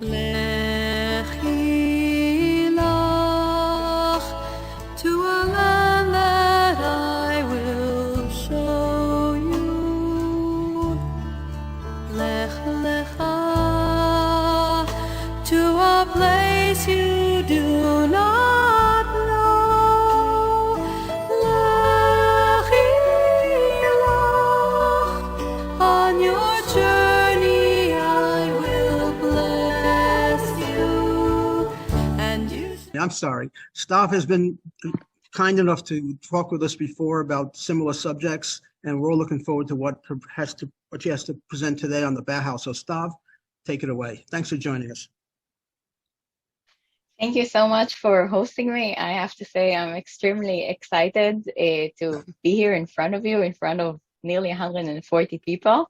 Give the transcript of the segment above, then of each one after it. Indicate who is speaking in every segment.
Speaker 1: Lechi lach to a land that I will show you. Lech lecha to a place you do not know. Lechi lach on your journey I will bless you. And you.
Speaker 2: I'm sorry. Stav has been kind enough to talk with us before about similar subjects, and we're all looking forward to what she has to present today on the Bauhaus. So Stav, take it away. Thanks for joining us.
Speaker 3: Thank you so much for hosting me. I have to say I'm extremely excited to be here in front of you, in front of nearly 140 people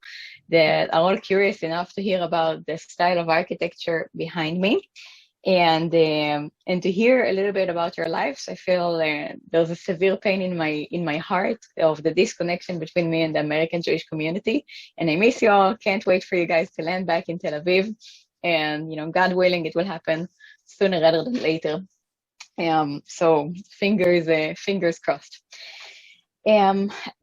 Speaker 3: that are all curious enough to hear about the style of architecture behind me. And to hear a little bit about your lives. I feel there's a severe pain in my heart of the disconnection between me and the American Jewish community. And I miss you all. Can't wait for you guys to land back in Tel Aviv. And God willing, it will happen sooner rather than later. So fingers crossed.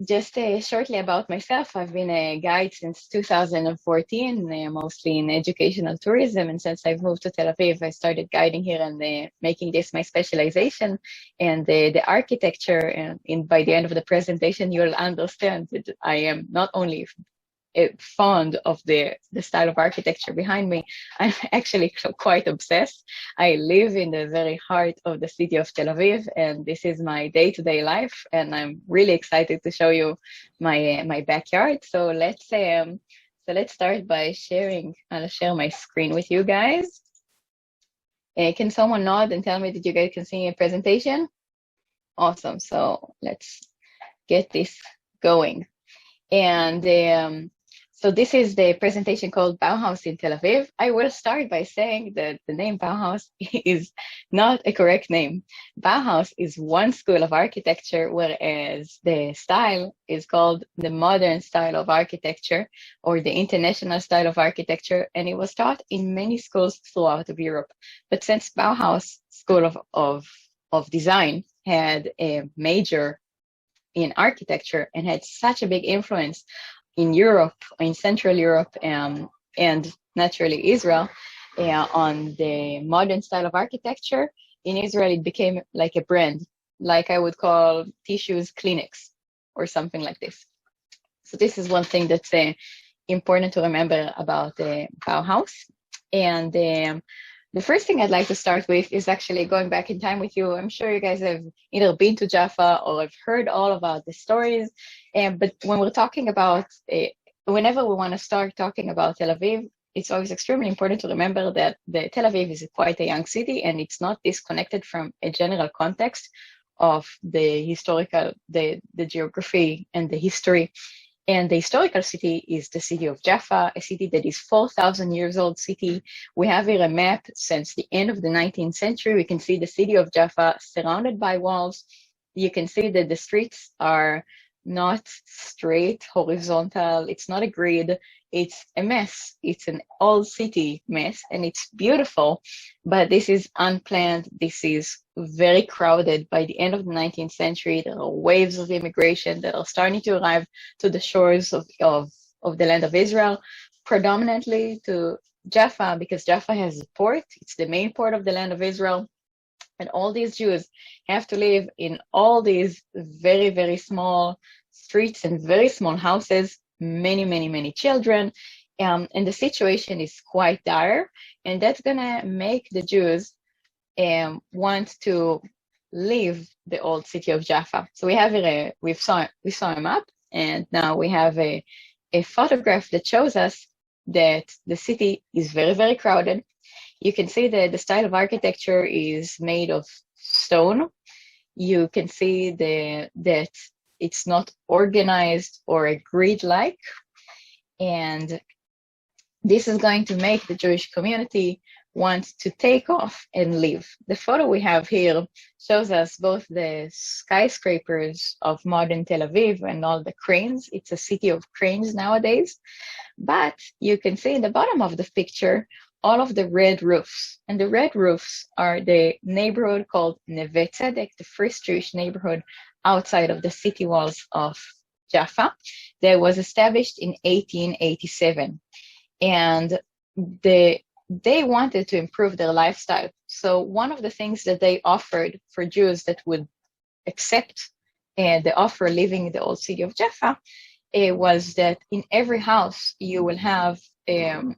Speaker 3: Just shortly about myself, I've been a guide since 2014, mostly in educational tourism. And since I've moved to Tel Aviv, I started guiding here and making this my specialization. And the architecture, and by the end of the presentation, you'll understand that I am not only fond of the style of architecture behind me, I'm actually quite obsessed. I live in the very heart of the city of Tel Aviv, and this is my day-to-day life, and I'm really excited to show you my backyard. So let's start by sharing. I'll share my screen with you guys. Can someone nod and tell me that you guys can see a presentation? Awesome. So let's get this going. And so this is the presentation called Bauhaus in Tel Aviv. I will start by saying that the name Bauhaus is not a correct name. Bauhaus is one school of architecture, whereas the style is called the modern style of architecture or the international style of architecture, and it was taught in many schools throughout of Europe. But since Bauhaus School of Design had a major in architecture and had such a big influence in Europe, in Central Europe, and naturally Israel, on the modern style of architecture, in Israel it became like a brand, like I would call tissues Kleenex or something like this. So this is one thing that's important to remember about the Bauhaus. And the first thing I'd like to start with is actually going back in time with you. I'm sure you guys have either been to Jaffa or have heard all about the stories. But when we're talking about, whenever we want to start talking about Tel Aviv, it's always extremely important to remember that the Tel Aviv is quite a young city, and it's not disconnected from a general context of the historical, the geography and the history. And the historical city is the city of Jaffa, a city that is 4,000 years old city. We have here a map since the end of the 19th century. We can see the city of Jaffa surrounded by walls. You can see that the streets are not straight, horizontal. It's not a grid. It's a mess. It's an old city mess, and it's beautiful, but this is unplanned. This is very crowded. By the end of the 19th century, there are waves of immigration that are starting to arrive to the shores of the land of Israel, predominantly to Jaffa, because Jaffa has a port. It's the main port of the land of Israel. And all these Jews have to live in all these very, very small streets and very small houses, many children. And the situation is quite dire. And that's going to make the Jews want to leave the old city of Jaffa. So we have here we saw a map, and now we have a photograph that shows us that the city is very, very crowded. You can see that the style of architecture is made of stone. You can see that it's not organized or a grid-like. And this is going to make the Jewish community want to take off and leave. The photo we have here shows us both the skyscrapers of modern Tel Aviv and all the cranes. It's a city of cranes nowadays. But you can see in the bottom of the picture all of the red roofs. And the red roofs are the neighborhood called Neve Tzedek, the first Jewish neighborhood outside of the city walls of Jaffa, that was established in 1887. And they wanted to improve their lifestyle. So one of the things that they offered for Jews that would accept the offer living in the old city of Jaffa was that in every house you will have an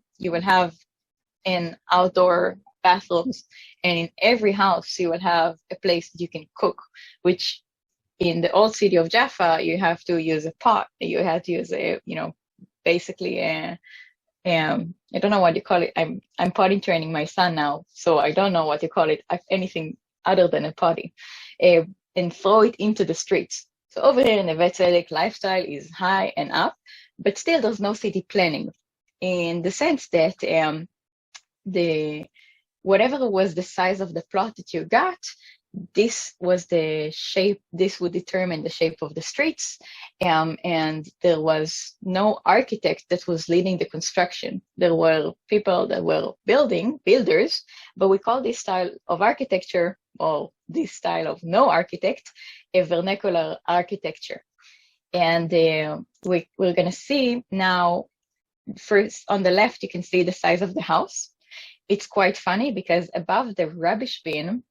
Speaker 3: outdoor bathrooms, and in every house you will have a place that you can cook, which in the old city of Jaffa you have to use a pot. You have to use basically I don't know what you call it. I'm potty training my son now, so I don't know what you call it, anything other than a potty, and throw it into the streets. So over here in the Neve Tzedek, lifestyle is high and up, but still there's no city planning, in the sense that whatever was the size of the plot that you got, this was the shape, this would determine the shape of the streets, and there was no architect that was leading the construction. There were people that were builders, but we call this style of architecture, or this style of no architect, a vernacular architecture. And we're going to see now, first on the left, you can see the size of the house. It's quite funny because above the rubbish bin,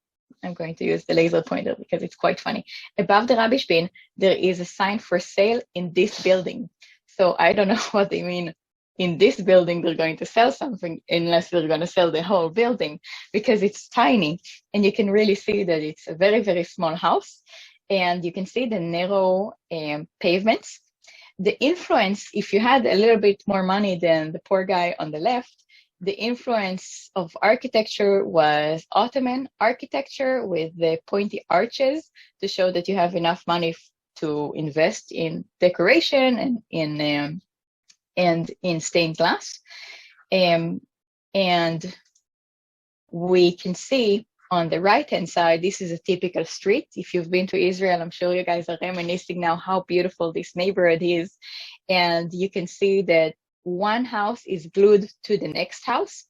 Speaker 3: I'm going to use the laser pointer because it's quite funny. Above the rubbish bin, there is a sign for sale in this building. So I don't know what they mean. In this building, they're going to sell something, unless they're going to sell the whole building, because it's tiny. And you can really see that it's a very, very small house. And you can see the narrow pavements. The influence, if you had a little bit more money than the poor guy on the left, the influence of architecture was Ottoman architecture with the pointy arches to show that you have enough money to invest in decoration and in stained glass. And we can see on the right-hand side, this is a typical street. If you've been to Israel, I'm sure you guys are reminiscing now how beautiful this neighborhood is. And you can see that one house is glued to the next house,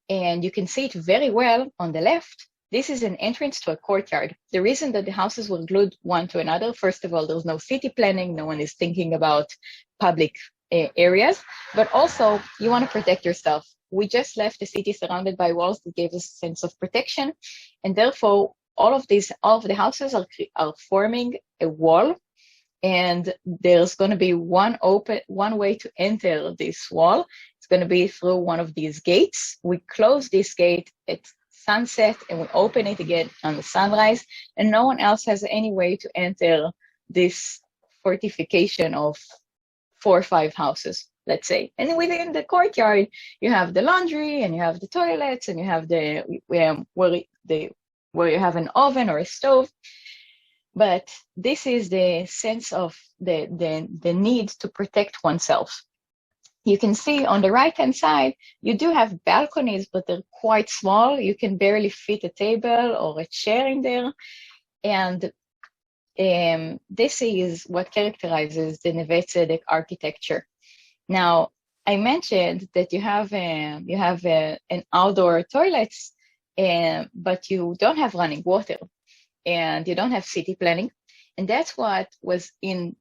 Speaker 3: and you can see it very well on the left. This is an entrance to a courtyard. The reason that the houses were glued one to another, first of all, there's no city planning, no one is thinking about public areas, but also you want to protect yourself. We just left the city surrounded by walls that gave us a sense of protection, and therefore all of the houses are forming a wall. And there's going to be one way to enter this wall. It's going to be through one of these gates. We close this gate at sunset and we open it again on the sunrise. And no one else has any way to enter this fortification of 4 or 5 houses, let's say. And within the courtyard, you have the laundry and you have the toilets and you have where you have an oven or a stove. But this is the sense of the need to protect oneself. You can see on the right-hand side, you do have balconies, but they're quite small. You can barely fit a table or a chair in there. And this is what characterizes the Neve Tzedek architecture. Now, I mentioned that you have an outdoor toilets, but you don't have running water. And you don't have city planning. And that's what was in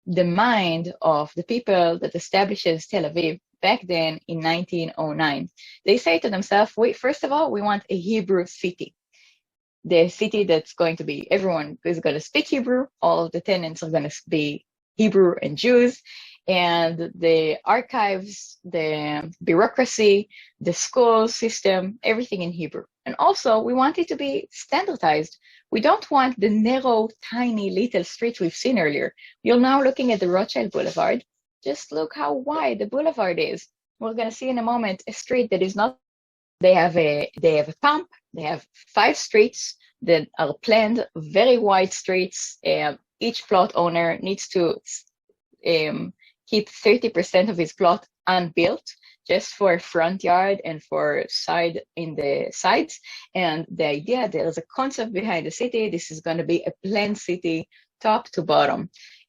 Speaker 3: the mind of the people that establishes Tel Aviv back then in 1909. They say to themselves, first of all, we want a Hebrew city. The city that's going to be, everyone is going to speak Hebrew. All of the tenants are going to be Hebrew and Jews. And the archives, the bureaucracy, the school system, everything in Hebrew. And also, we want it to be standardized. We don't want the narrow, tiny, little street we've seen earlier. You're now looking at the Rothschild Boulevard. Just look how wide the boulevard is. We're going to see in a moment a street that is not. They have a pump. They have 5 streets that are planned, very wide streets. Each plot owner needs to keep 30% of his plot unbuilt, just for a front yard and for side in the sides. And the idea, there is a concept behind the city. This is going to be a planned city, top to bottom.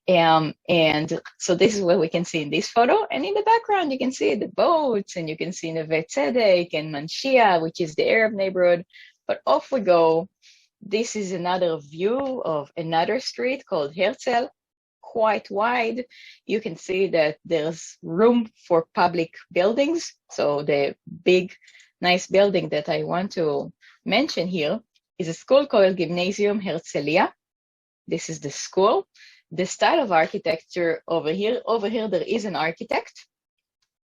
Speaker 3: And so this is what we can see in this photo. And in the background, you can see the boats, and you can see Neve Tzedek and Manshia, which is the Arab neighborhood. But off we go. This is another view of another street called Herzl, quite wide. You can see that there's room for public buildings. So the big, nice building that I want to mention here is a school called Gymnasium Herzliya. This is the school. The style of architecture over here there is an architect,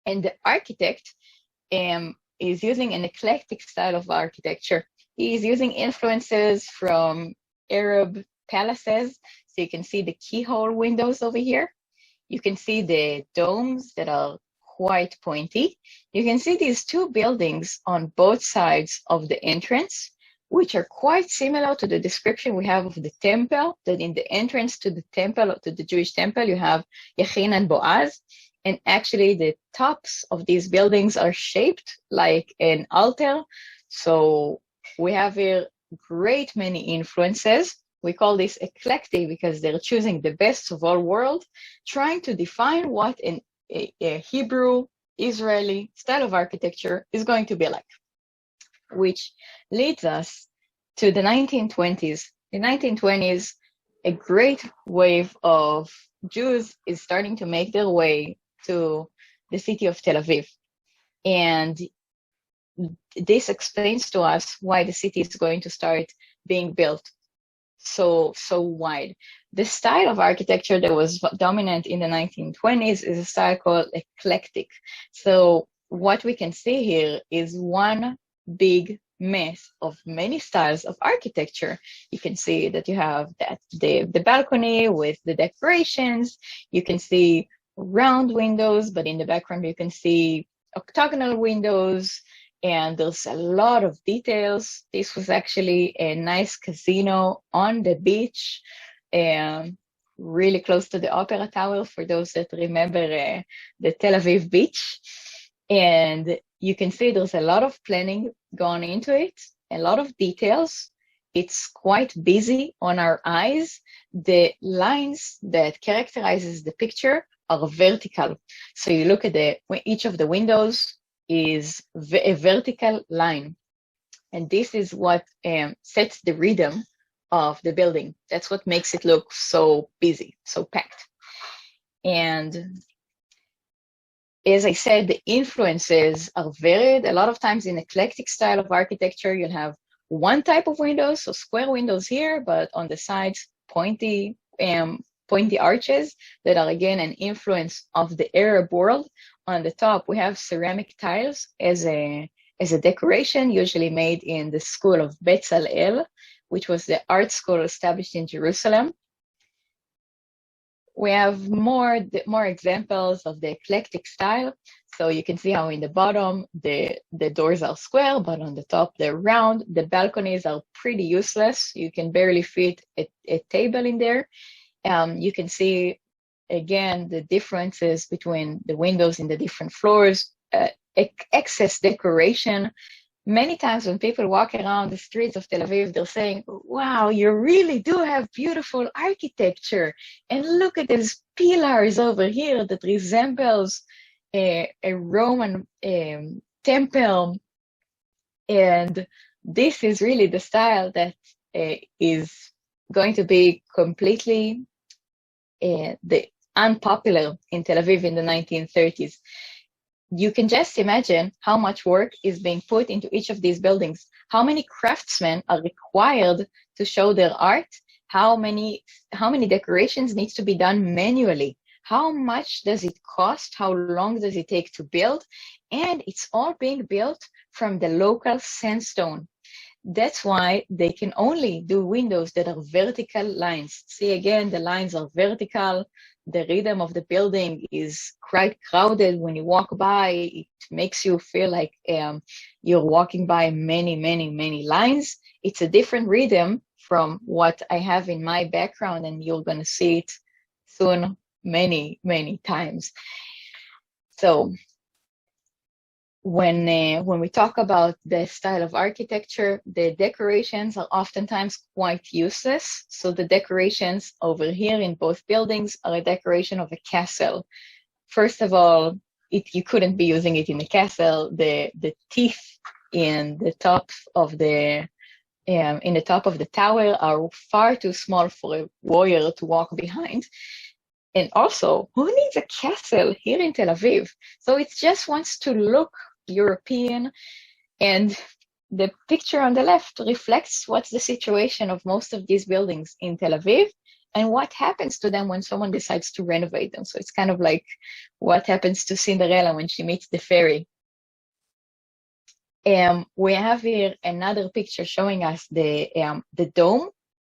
Speaker 3: and the architect is using an eclectic style of architecture. He is using influences from Arab palaces. So you can see the keyhole windows over here. You can see the domes that are quite pointy. You can see these two buildings on both sides of the entrance, which are quite similar to the description we have of the temple, that in the entrance to the temple, to the Jewish temple, you have Yachin and Boaz. And actually the tops of these buildings are shaped like an altar. So we have here great many influences. We call this eclectic because they're choosing the best of all worlds, trying to define what a Hebrew Israeli style of architecture is going to be like, which leads us to the 1920s. The 1920s, a great wave of Jews is starting to make their way to the city of Tel Aviv. And this explains to us why the city is going to start being built so wide. The style of architecture that was dominant in the 1920s is a style called eclectic. So what we can see here is one big mess of many styles of architecture. You can see that you have the balcony with the decorations. You can see round windows, but in the background you can see octagonal windows, and there's a lot of details. This was actually a nice casino on the beach, really close to the Opera Tower, for those that remember the Tel Aviv beach. And you can see there's a lot of planning gone into it, a lot of details. It's quite busy on our eyes. The lines that characterizes the picture are vertical. So you look at each of the windows is a vertical line. And this is what sets the rhythm of the building. That's what makes it look so busy, so packed. And as I said, the influences are varied. A lot of times in eclectic style of architecture, you'll have one type of windows, so square windows here, but on the sides, pointy arches that are again an influence of the Arab world. On the top, we have ceramic tiles as a decoration, usually made in the school of Bezalel, which was the art school established in Jerusalem. We have more examples of the eclectic style. So you can see how in the bottom, the doors are square, but on the top, they're round. The balconies are pretty useless. You can barely fit a table in there. You can see, again, the differences between the windows in the different floors, excess decoration. Many times when people walk around the streets of Tel Aviv, they're saying, wow, you really do have beautiful architecture. And look at these pillars over here that resembles a Roman temple. And this is really the style that is going to be completely unpopular in Tel Aviv in the 1930s. You can just imagine how much work is being put into each of these buildings. How many craftsmen are required to show their art? How many decorations needs to be done manually? How much does it cost? How long does it take to build? And it's all being built from the local sandstone. That's why they can only do windows that are vertical lines. See, again, the lines are vertical. The rhythm of the building is quite crowded. When you walk by, it makes you feel like you're walking by many, many, many lines. It's a different rhythm from what I have in my background, and you're going to see it soon many, many times. So when we talk about the style of architecture, the decorations are oftentimes quite useless. So the decorations over here in both buildings are a decoration of a castle. First of all, you couldn't be using it in a castle. The teeth in the top of the tower are far too small for a warrior to walk behind. And also, who needs a castle here in Tel Aviv? So it just wants to look European. And the picture on the left reflects what's the situation of most of these buildings in Tel Aviv and what happens to them when someone decides to renovate them. So it's kind of like what happens to Cinderella when she meets the fairy. We have here another picture showing us the dome.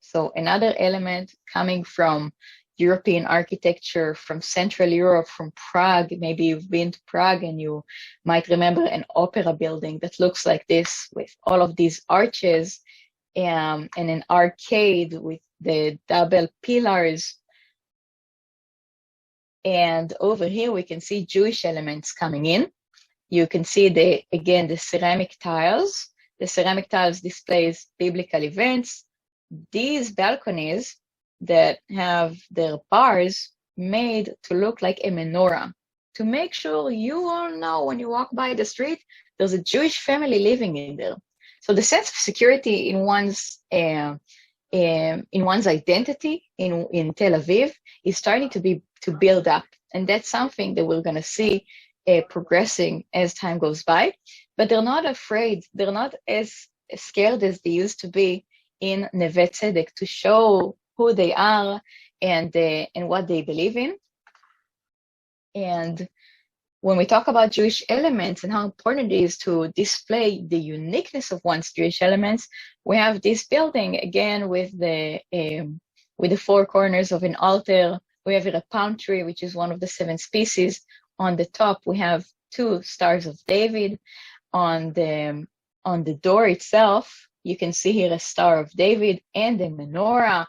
Speaker 3: So another element coming from European architecture, from Central Europe, from Prague. Maybe you've been to Prague and you might remember an opera building that looks like this with all of these arches and an arcade with the double pillars. And over here we can see Jewish elements coming in. You can see the ceramic tiles. The ceramic tiles displays biblical events. These balconies that have their bars made to look like a menorah, to make sure you all know when you walk by the street, there's a Jewish family living in there. So the sense of security in one's identity in Tel Aviv is starting to build up, and that's something that we're going to see progressing as time goes by. But they're not afraid; they're not as scared as they used to be in Neve Tzedek to show who they are and what they believe in. And when we talk about Jewish elements and how important it is to display the uniqueness of one's Jewish elements, we have this building again with the four corners of an altar. We have here a palm tree, which is one of the 7 species. On the top, we have 2 stars of David. On the door itself, you can see here a Star of David and a menorah.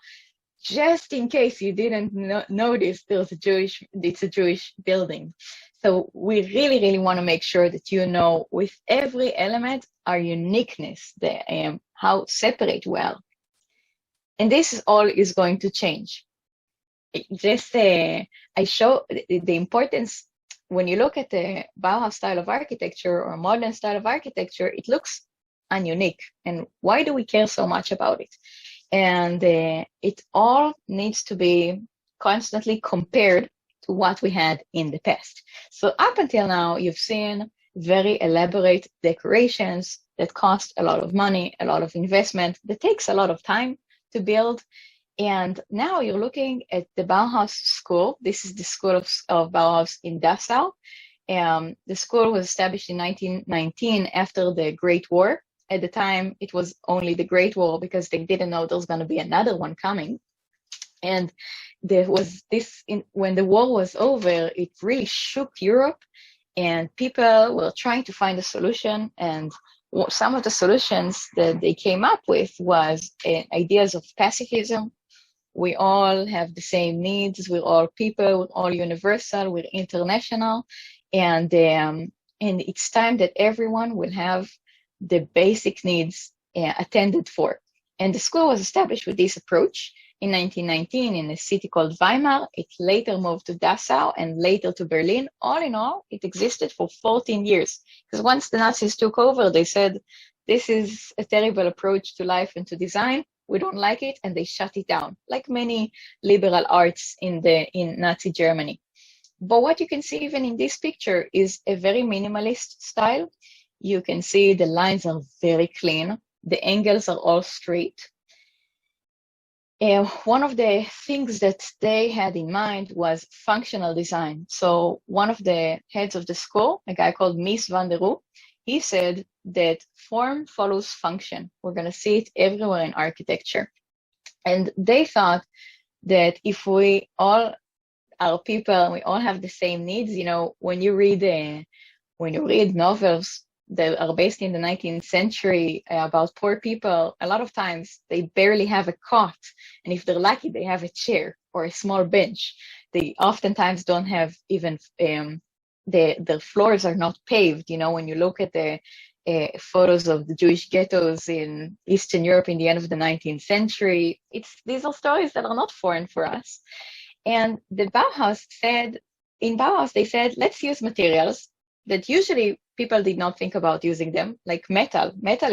Speaker 3: Just in case you didn't notice, it's a Jewish building. So we really, really want to make sure that you know with every element our uniqueness, how separate we are. And this all is going to change. I show the importance. When you look at the Bauhaus style of architecture or modern style of architecture, it looks ununique. And why do we care so much about it? And it all needs to be constantly compared to what we had in the past. So up until now, you've seen very elaborate decorations that cost a lot of money, a lot of investment, that takes a lot of time to build. And now you're looking at the Bauhaus School. This is the school of Bauhaus in Dachau. The school was established in 1919 after the Great War. At the time, it was only the Great War because they didn't know there was going to be another one coming. And there was when the war was over, it really shook Europe, and people were trying to find a solution. And some of the solutions that they came up with was ideas of pacifism. We all have the same needs. We're all people. We're all universal. We're international. And it's time that everyone will have the basic needs attended for. And the school was established with this approach in 1919 in a city called Weimar. It later moved to Dachau and later to Berlin. All in all, it existed for 14 years. Because once the Nazis took over, they said, this is a terrible approach to life and to design. We don't like it, and they shut it down, like many liberal arts in Nazi Germany. But what you can see even in this picture is a very minimalist style. You can see the lines are very clean. The angles are all straight. One of the things that they had in mind was functional design. So one of the heads of the school, a guy called Mies van der Rohe, he said that form follows function. We're going to see it everywhere in architecture. And they thought that if we all are people and we all have the same needs, when you read novels that are based in the 19th century about poor people, a lot of times they barely have a cot. And if they're lucky, they have a chair or a small bench. They oftentimes don't have even the floors are not paved. You know, when you look at the photos of the Jewish ghettos in Eastern Europe in the end of the 19th century, these are stories that are not foreign for us. And the Bauhaus said, in Bauhaus, they said, let's use materials that usually people did not think about using them, like metal. Metal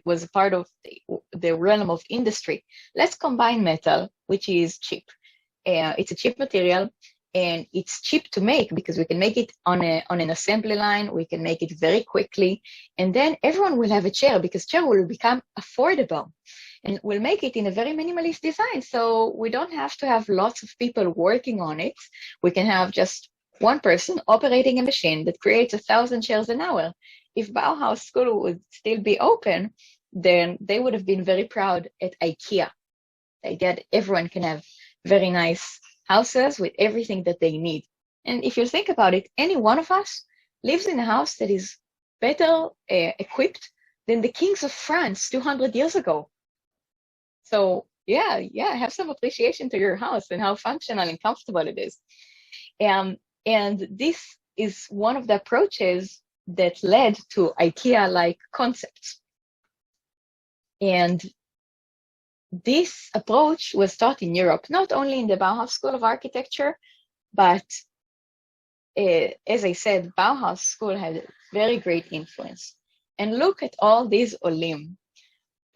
Speaker 3: was a part of the realm of industry. Let's combine metal, which is cheap. It's a cheap material, and it's cheap to make because we can make it on an assembly line. We can make it very quickly, and then everyone will have a chair because chair will become affordable, and we'll make it in a very minimalist design. So we don't have to have lots of people working on it. We can have just one person operating a machine that creates 1,000 chairs an hour. If Bauhaus School would still be open, then they would have been very proud at IKEA. The idea that everyone can have very nice houses with everything that they need. And if you think about it, any one of us lives in a house that is better equipped than the kings of France 200 years ago. So yeah, have some appreciation to your house and how functional and comfortable it is. And this is one of the approaches that led to IKEA-like concepts. And this approach was taught in Europe, not only in the Bauhaus School of Architecture, but as I said, Bauhaus School had very great influence. And look at all these olim,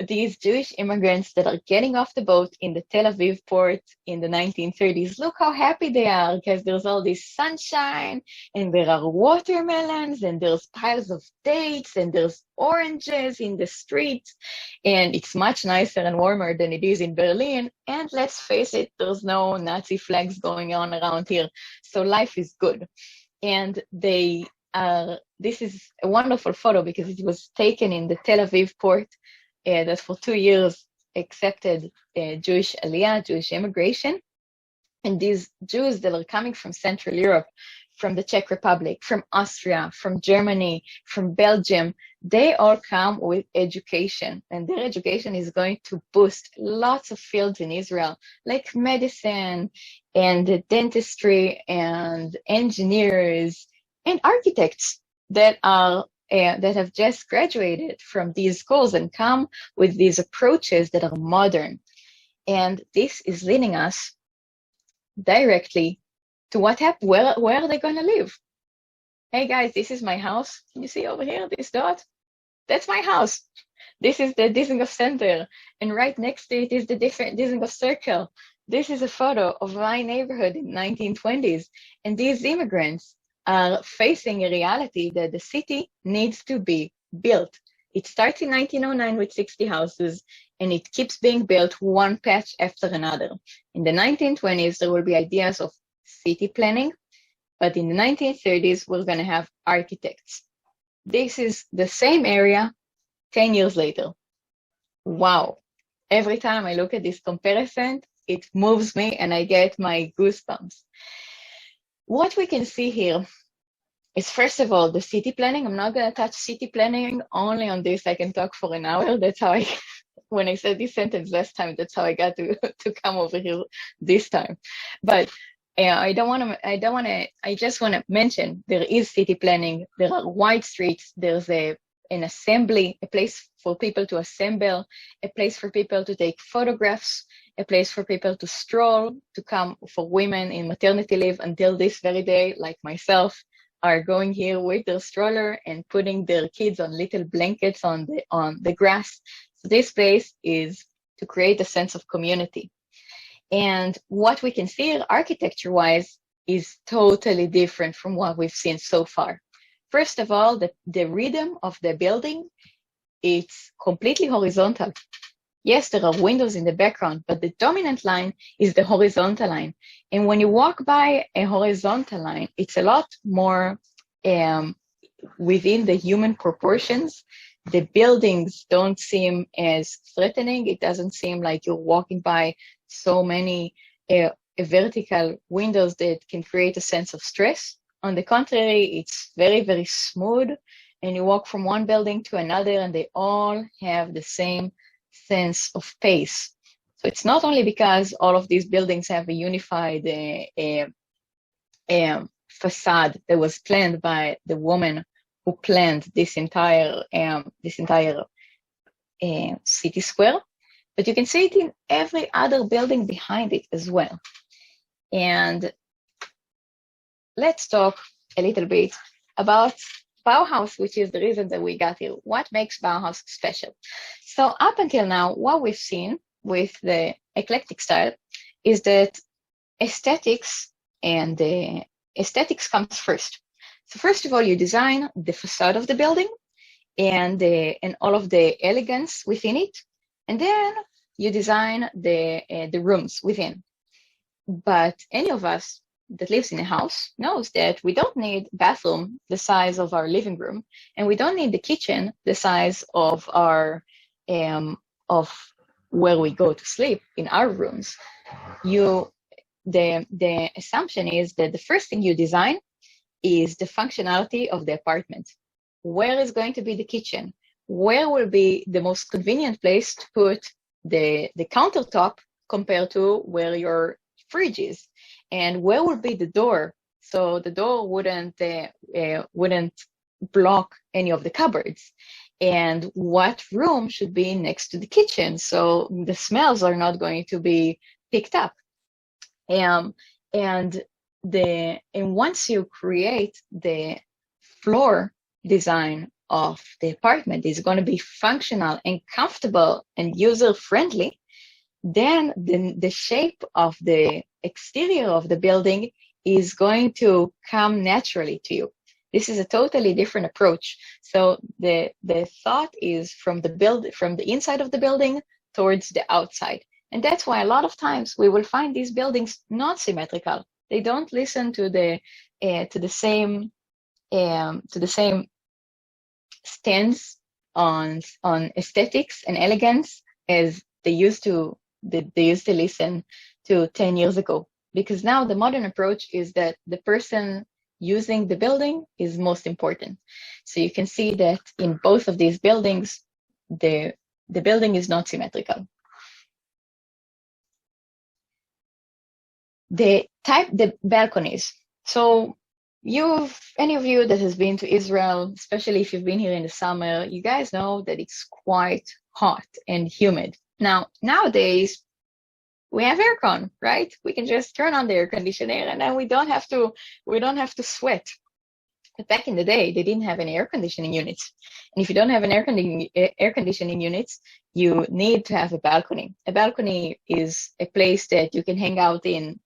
Speaker 3: these Jewish immigrants that are getting off the boat in the Tel Aviv port in the 1930s. Look how happy they are because there's all this sunshine and there are watermelons and there's piles of dates and there's oranges in the streets, and it's much nicer and warmer than it is in Berlin. And let's face it, there's no Nazi flags going on around here. So life is good. And this is a wonderful photo because it was taken in the Tel Aviv port that for 2 years accepted Jewish Aliyah, Jewish immigration. And these Jews that are coming from Central Europe, from the Czech Republic, from Austria, from Germany, from Belgium, they all come with education. And their education is going to boost lots of fields in Israel, like medicine and dentistry and engineers and architects that have just graduated from these schools and come with these approaches that are modern. And this is leading us directly to what happened. Where are they going to live? Hey guys, this is my house. Can you see over here, this dot? That's my house. This is the Dizengoff Center. And right next to it is the different Dizengoff Circle. This is a photo of my neighborhood in the 1920s. And these immigrants are facing a reality that the city needs to be built. It starts in 1909 with 60 houses, and it keeps being built one patch after another. In the 1920s, there will be ideas of city planning, but in the 1930s, we're going to have architects. This is the same area 10 years later. Wow. Every time I look at this comparison, it moves me and I get my goosebumps. What we can see here is, first of all, the city planning. I'm not going to touch city planning. Only on this I can talk for an hour. That's how when I said this sentence last time, that's how I got to come over here this time. But I just want to mention there is city planning. There are wide streets. There's an assembly, a place for people to assemble, a place for people to take photographs, a place for people to stroll, to come for women in maternity leave until this very day, like myself, are going here with their stroller and putting their kids on little blankets on the grass. So this place is to create a sense of community. And what we can see architecture-wise is totally different from what we've seen so far. First of all, the rhythm of the building, it's completely horizontal. Yes, there are windows in the background, but the dominant line is the horizontal line. And when you walk by a horizontal line, it's a lot more within the human proportions. The buildings don't seem as threatening. It doesn't seem like you're walking by so many vertical windows that can create a sense of stress. On the contrary, it's very, very smooth. And you walk from one building to another, and they all have the same sense of pace. So it's not only because all of these buildings have a unified facade that was planned by the woman who planned this entire city square, but you can see it in every other building behind it as well. And let's talk a little bit about Bauhaus, which is the reason that we got here. What makes Bauhaus special? So up until now, what we've seen with the eclectic style is that aesthetics comes first. So first of all, you design the facade of the building and all of the elegance within it, and then you design the rooms within. But any of us that lives in a house knows that we don't need bathroom the size of our living room, and we don't need the kitchen the size of our of where we go to sleep in our rooms. The assumption is that the first thing you design is the functionality of the apartment. Where is going to be the kitchen? Where will be the most convenient place to put the countertop compared to where your fridge is? And where will be the door? So the door wouldn't block any of the cupboards. And what room should be next to the kitchen so the smells are not going to be picked up. And once you create the floor design of the apartment is going to be functional and comfortable and user-friendly, then the shape of the exterior of the building is going to come naturally to you. This is a totally different approach. So the thought is from the inside of the building towards the outside. And that's why a lot of times we will find these buildings not symmetrical. They don't listen to the same stance on aesthetics and elegance as they used to listen to 10 years ago. Because now the modern approach is that the person using the building is most important. So you can see that in both of these buildings, the building is not symmetrical. The balconies. So any of you that has been to Israel, especially if you've been here in the summer, you guys know that it's quite hot and humid. Now, nowadays, we have aircon, right? We can just turn on the air conditioner and then we don't have to sweat. But back in the day, they didn't have any air conditioning units. And if you don't have an air conditioning units, you need to have a balcony. A balcony is a place that you can hang out in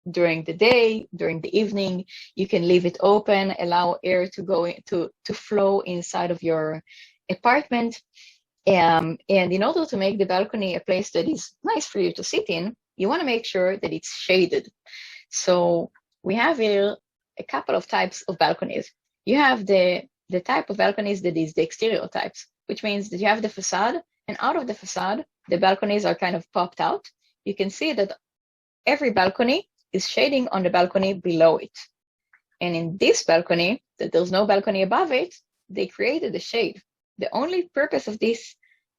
Speaker 3: during the day, during the evening. You can leave it open, allow air to go to flow inside of your apartment. And in order to make the balcony a place that is nice for you to sit in, you want to make sure that it's shaded. So we have here a couple of types of balconies. You have the type of balconies that is the exterior types, which means that you have the facade, and out of the facade, the balconies are kind of popped out. You can see that every balcony is shading on the balcony below it. And in this balcony, that there's no balcony above it, they created a shade. The only purpose of this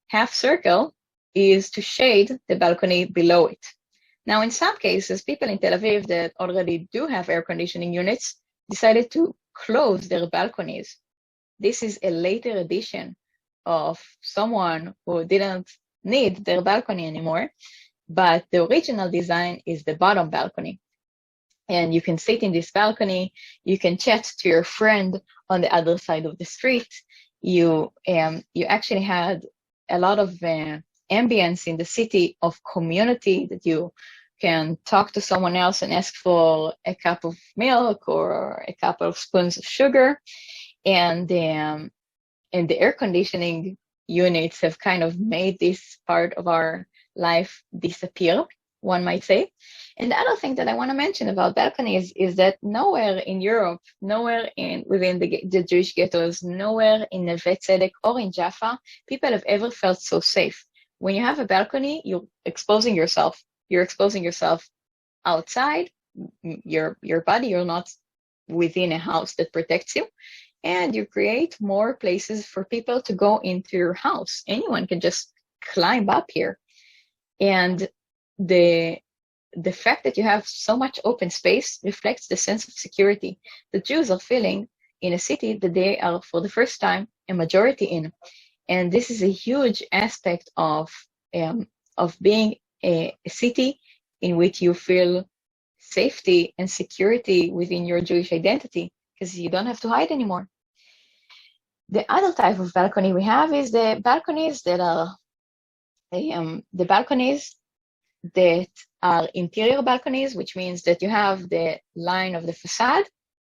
Speaker 3: half circle is to shade the balcony below it. Now, in some cases, people in Tel Aviv that already do have air conditioning units decided to close their balconies. This is a later addition of someone who didn't need their balcony anymore, but the original design is the bottom balcony. And you can sit in this balcony, you can chat to your friend on the other side of the street. You actually had a lot of ambience in the city of community that you can talk to someone else and ask for a cup of milk or a couple of spoons of sugar. And the air conditioning units have kind of made this part of our life disappear, one might say. And the other thing that I want to mention about balconies is that nowhere in Europe, nowhere within the Jewish ghettos, nowhere in Neve Tzedek or in Jaffa, people have ever felt so safe. When you have a balcony, you're exposing yourself. You're exposing yourself outside, your body. You're not within a house that protects you. And you create more places for people to go into your house. Anyone can just climb up here. And the the fact that you have so much open space reflects the sense of security that Jews are feeling in a city that they are, for the first time, a majority in. And this is a huge aspect of being a city in which you feel safety and security within your Jewish identity, because you don't have to hide anymore. The other type of balcony we have is the balconies that are interior balconies, which means that you have the line of the facade,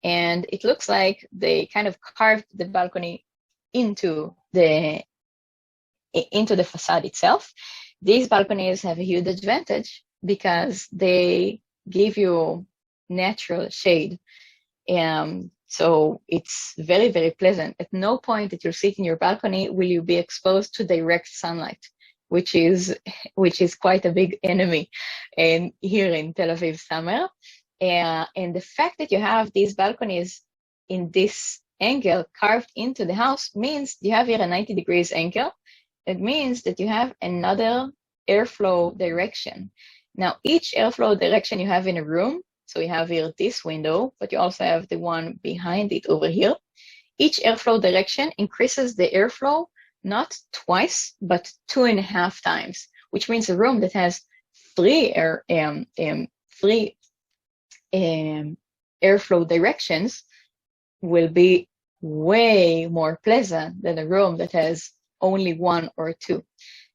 Speaker 3: and it looks like they kind of carved the balcony into the facade itself. These balconies have a huge advantage because they give you natural shade. So it's very, very pleasant. At no point that you'll sit in your balcony will you be exposed to direct sunlight, which is quite a big enemy here in Tel Aviv summer. And the fact that you have these balconies in this angle carved into the house means you have here a 90 degrees angle. It means that you have another airflow direction. Now, each airflow direction you have in a room, so you have here this window, but you also have the one behind it over here. Each airflow direction increases the airflow not twice, but 2.5 times, which means a room that has three airflow directions will be way more pleasant than a room that has only one or two.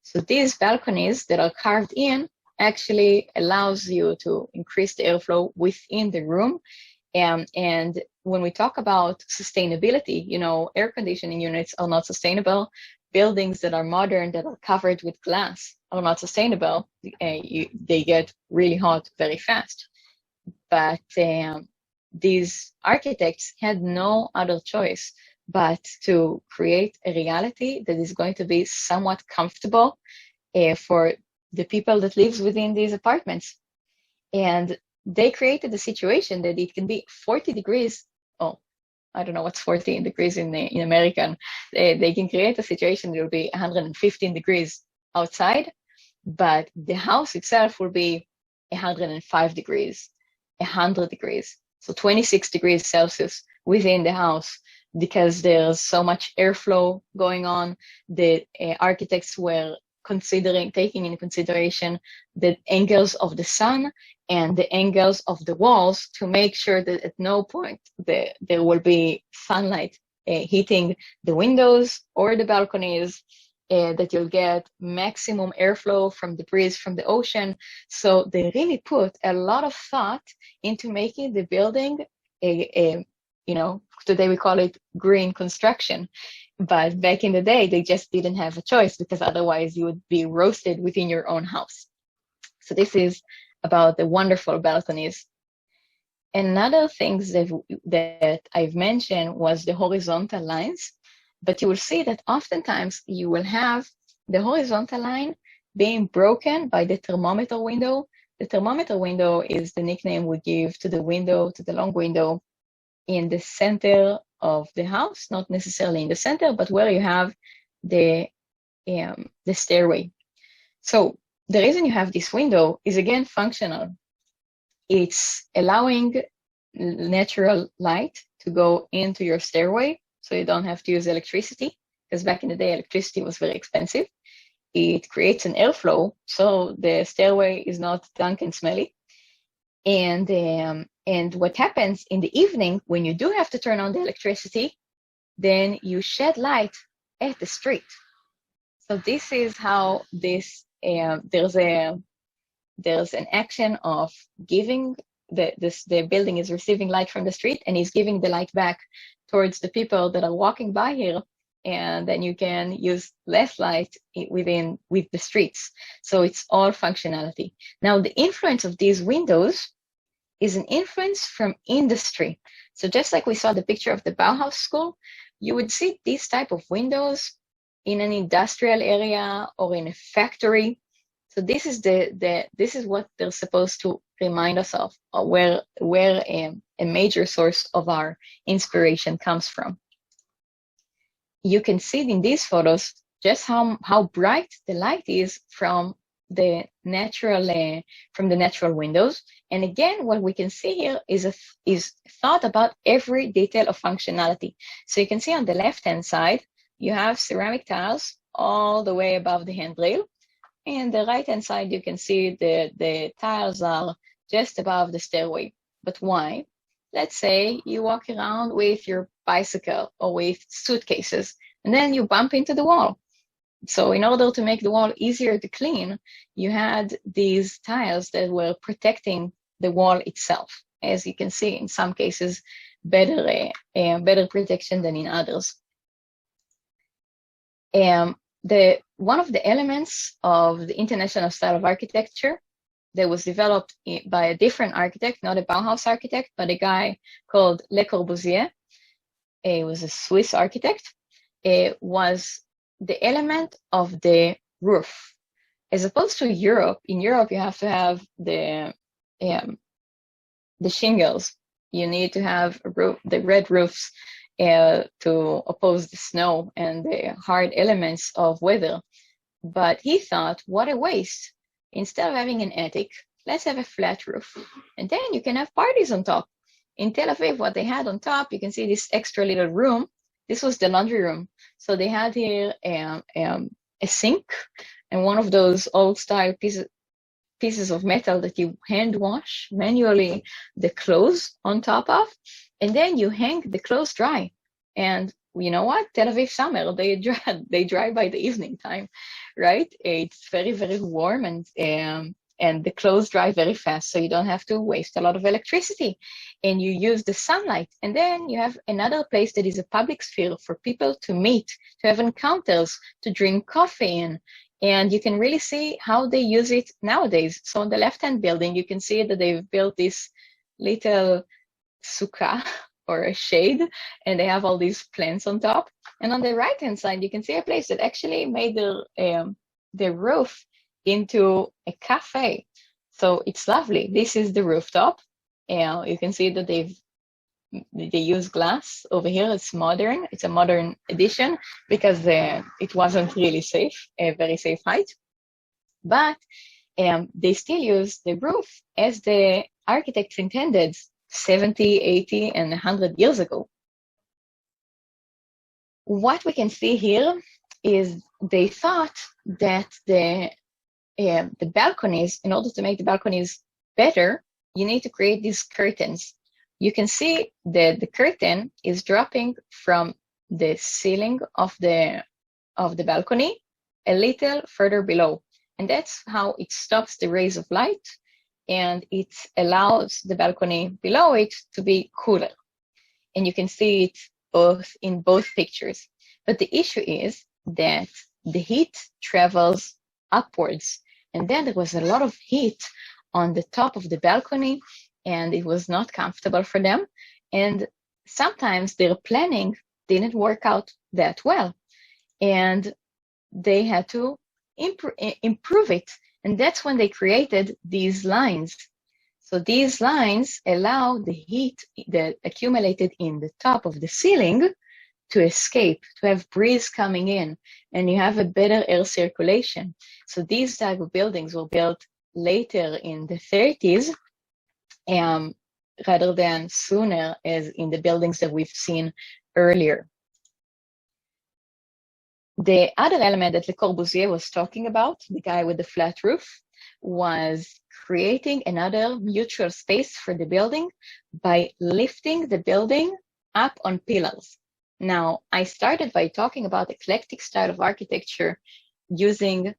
Speaker 3: So these balconies that are carved in actually allows you to increase the airflow within the room. And when we talk about sustainability, air conditioning units are not sustainable. Buildings that are modern, that are covered with glass, are not sustainable. They get really hot very fast. But these architects had no other choice but to create a reality that is going to be somewhat comfortable for the people that lives within these apartments. And they created a situation that it can be 40 degrees. Oh, I don't know what's 14 degrees in American. They can create a situation that will be 115 degrees outside, but the house itself will be 105 degrees, 100 degrees. So 26 degrees Celsius within the house, because there's so much airflow going on. The architects were taking into consideration the angles of the sun and the angles of the walls to make sure that at no point there will be sunlight hitting the windows or the balconies, that you'll get maximum airflow from the breeze from the ocean. So they really put a lot of thought into making the building today we call it green construction. But back in the day, they just didn't have a choice, because otherwise you would be roasted within your own house. So this is about the wonderful balconies. Another things that I've mentioned was the horizontal lines, but you will see that oftentimes you will have the horizontal line being broken by the thermometer window. The thermometer window is the nickname we give to the window, to the long window in the center of the house, not necessarily in the center, but where you have the stairway. So the reason you have this window is, again, functional. It's allowing natural light to go into your stairway, so you don't have to use electricity, because back in the day, electricity was very expensive. It creates an airflow, so the stairway is not dank and smelly. And what happens in the evening, when you do have to turn on the electricity, then you shed light at the street. So this is how there's an action of giving the building is receiving light from the street, and is giving the light back towards the people that are walking by here, and then you can use less light with the streets. So it's all functionality. Now, the influence of these windows is an influence from industry. So just like we saw the picture of the Bauhaus School, you would see these type of windows in an industrial area or in a factory. So this is this is what they're supposed to remind us of, where a major source of our inspiration comes from. You can see in these photos just how bright the light is from the natural windows. And again, what we can see here is thought about every detail of functionality. So you can see on the left-hand side, you have ceramic tiles all the way above the handrail. And the right-hand side, you can see the tiles are just above the stairway. But why? Let's say you walk around with your bicycle or with suitcases, and then you bump into the wall. So in order to make the wall easier to clean, you had these tiles that were protecting the wall itself. As you can see, in some cases, better protection than in others. One of the elements of the international style of architecture that was developed by a different architect, not a Bauhaus architect, but a guy called Le Corbusier, he was a Swiss architect, was the element of the roof. As opposed to Europe, in Europe you have to have the shingles. You need to have the red roofs to oppose the snow and the hard elements of weather. But he thought, what a waste. Instead of having an attic, let's have a flat roof. And then you can have parties on top. In Tel Aviv, what they had on top, you can see this extra little room. This was the laundry room. So they had here a sink and one of those old style pieces of metal that you hand wash manually the clothes on top of, and then you hang the clothes dry. And you know what? Tel Aviv summer, they dry by the evening time, right? It's very, very warm, and the clothes dry very fast, so you don't have to waste a lot of electricity, and you use the sunlight. And then you have another place that is a public sphere for people to meet, to have encounters, to drink coffee in. And you can really see how they use it nowadays. So on the left-hand building, you can see that they've built this little sukkah or a shade, and they have all these plants on top. And on the right-hand side, you can see a place that actually made the roof into a cafe. So it's lovely. This is the rooftop. You can see that they use glass over here. It's modern. It's a modern addition because it wasn't really safe, a very safe height. But they still use the roof as the architects intended 70, 80, and 100 years ago. What we can see here is they thought that the balconies, in order to make the balconies better, you need to create these curtains. You can see that the curtain is dropping from the ceiling of the balcony a little further below. And that's how it stops the rays of light, and it allows the balcony below it to be cooler. And you can see it in both pictures. But the issue is that the heat travels upwards. And then there was a lot of heat on the top of the balcony, and it was not comfortable for them. And sometimes their planning didn't work out that well. And they had to improve it. And that's when they created these lines. So these lines allow the heat that accumulated in the top of the ceiling to escape, to have breeze coming in, and you have a better air circulation. So these type of buildings were built later in the 30s, rather than sooner as in the buildings that we've seen earlier. The other element that Le Corbusier was talking about, the guy with the flat roof, was creating another mutual space for the building by lifting the building up on pillars. Now, I started by talking about eclectic style of architecture using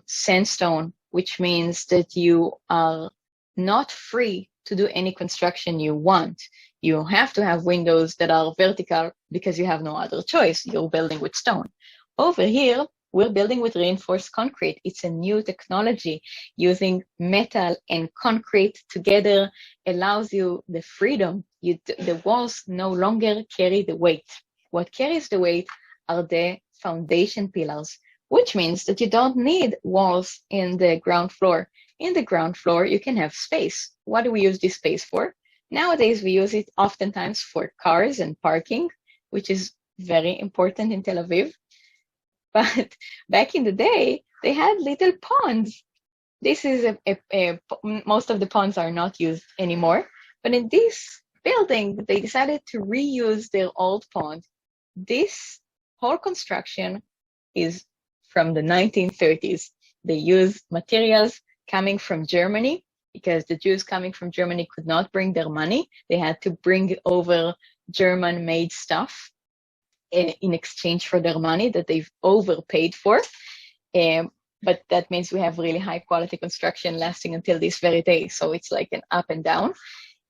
Speaker 3: sandstone, which means that you are not free to do any construction you want. You have to have windows that are vertical because you have no other choice. You're building with stone. Over here, we're building with reinforced concrete. It's a new technology. Using metal and concrete together allows you the freedom. The walls no longer carry the weight. What carries the weight are the foundation pillars, which means that you don't need walls in the ground floor. In the ground floor, you can have space. What do we use this space for? Nowadays, we use it oftentimes for cars and parking, which is very important in Tel Aviv. But back in the day, they had little ponds. This is most of the ponds are not used anymore. But in this building, they decided to reuse their old pond. This whole construction is from the 1930s. They use materials coming from Germany because the Jews coming from Germany could not bring their money. They had to bring over German-made stuff in exchange for their money that they've overpaid for. But that means we have really high quality construction lasting until this very day. So it's like an up and down.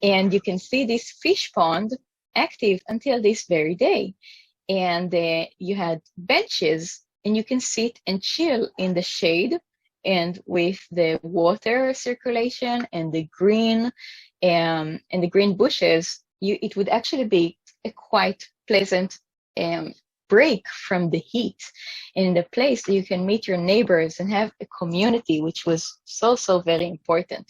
Speaker 3: And you can see this fish pond active until this very day. And you had benches, and you can sit and chill in the shade and with the water circulation and the green bushes. It would actually be a quite pleasant break from the heat, and in the place that you can meet your neighbors and have a community, which was so very important.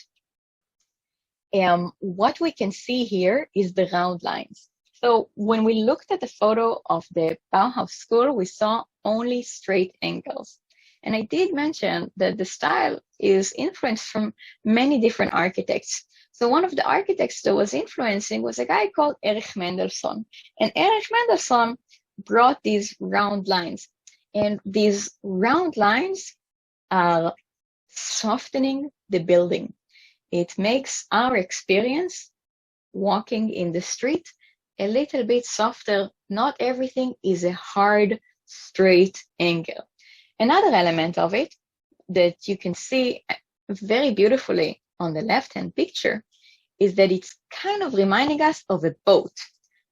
Speaker 3: What we can see here is the round lines. So when we looked at the photo of the Bauhaus School, we saw only straight angles. And I did mention that the style is influenced from many different architects. So one of the architects that was influencing was a guy called Erich Mendelsohn. And Erich Mendelsohn brought these round lines. And these round lines are softening the building. It makes our experience walking in the street a little bit softer. Not everything is a hard, straight angle. Another element of it that you can see very beautifully on the left-hand picture is that it's kind of reminding us of a boat.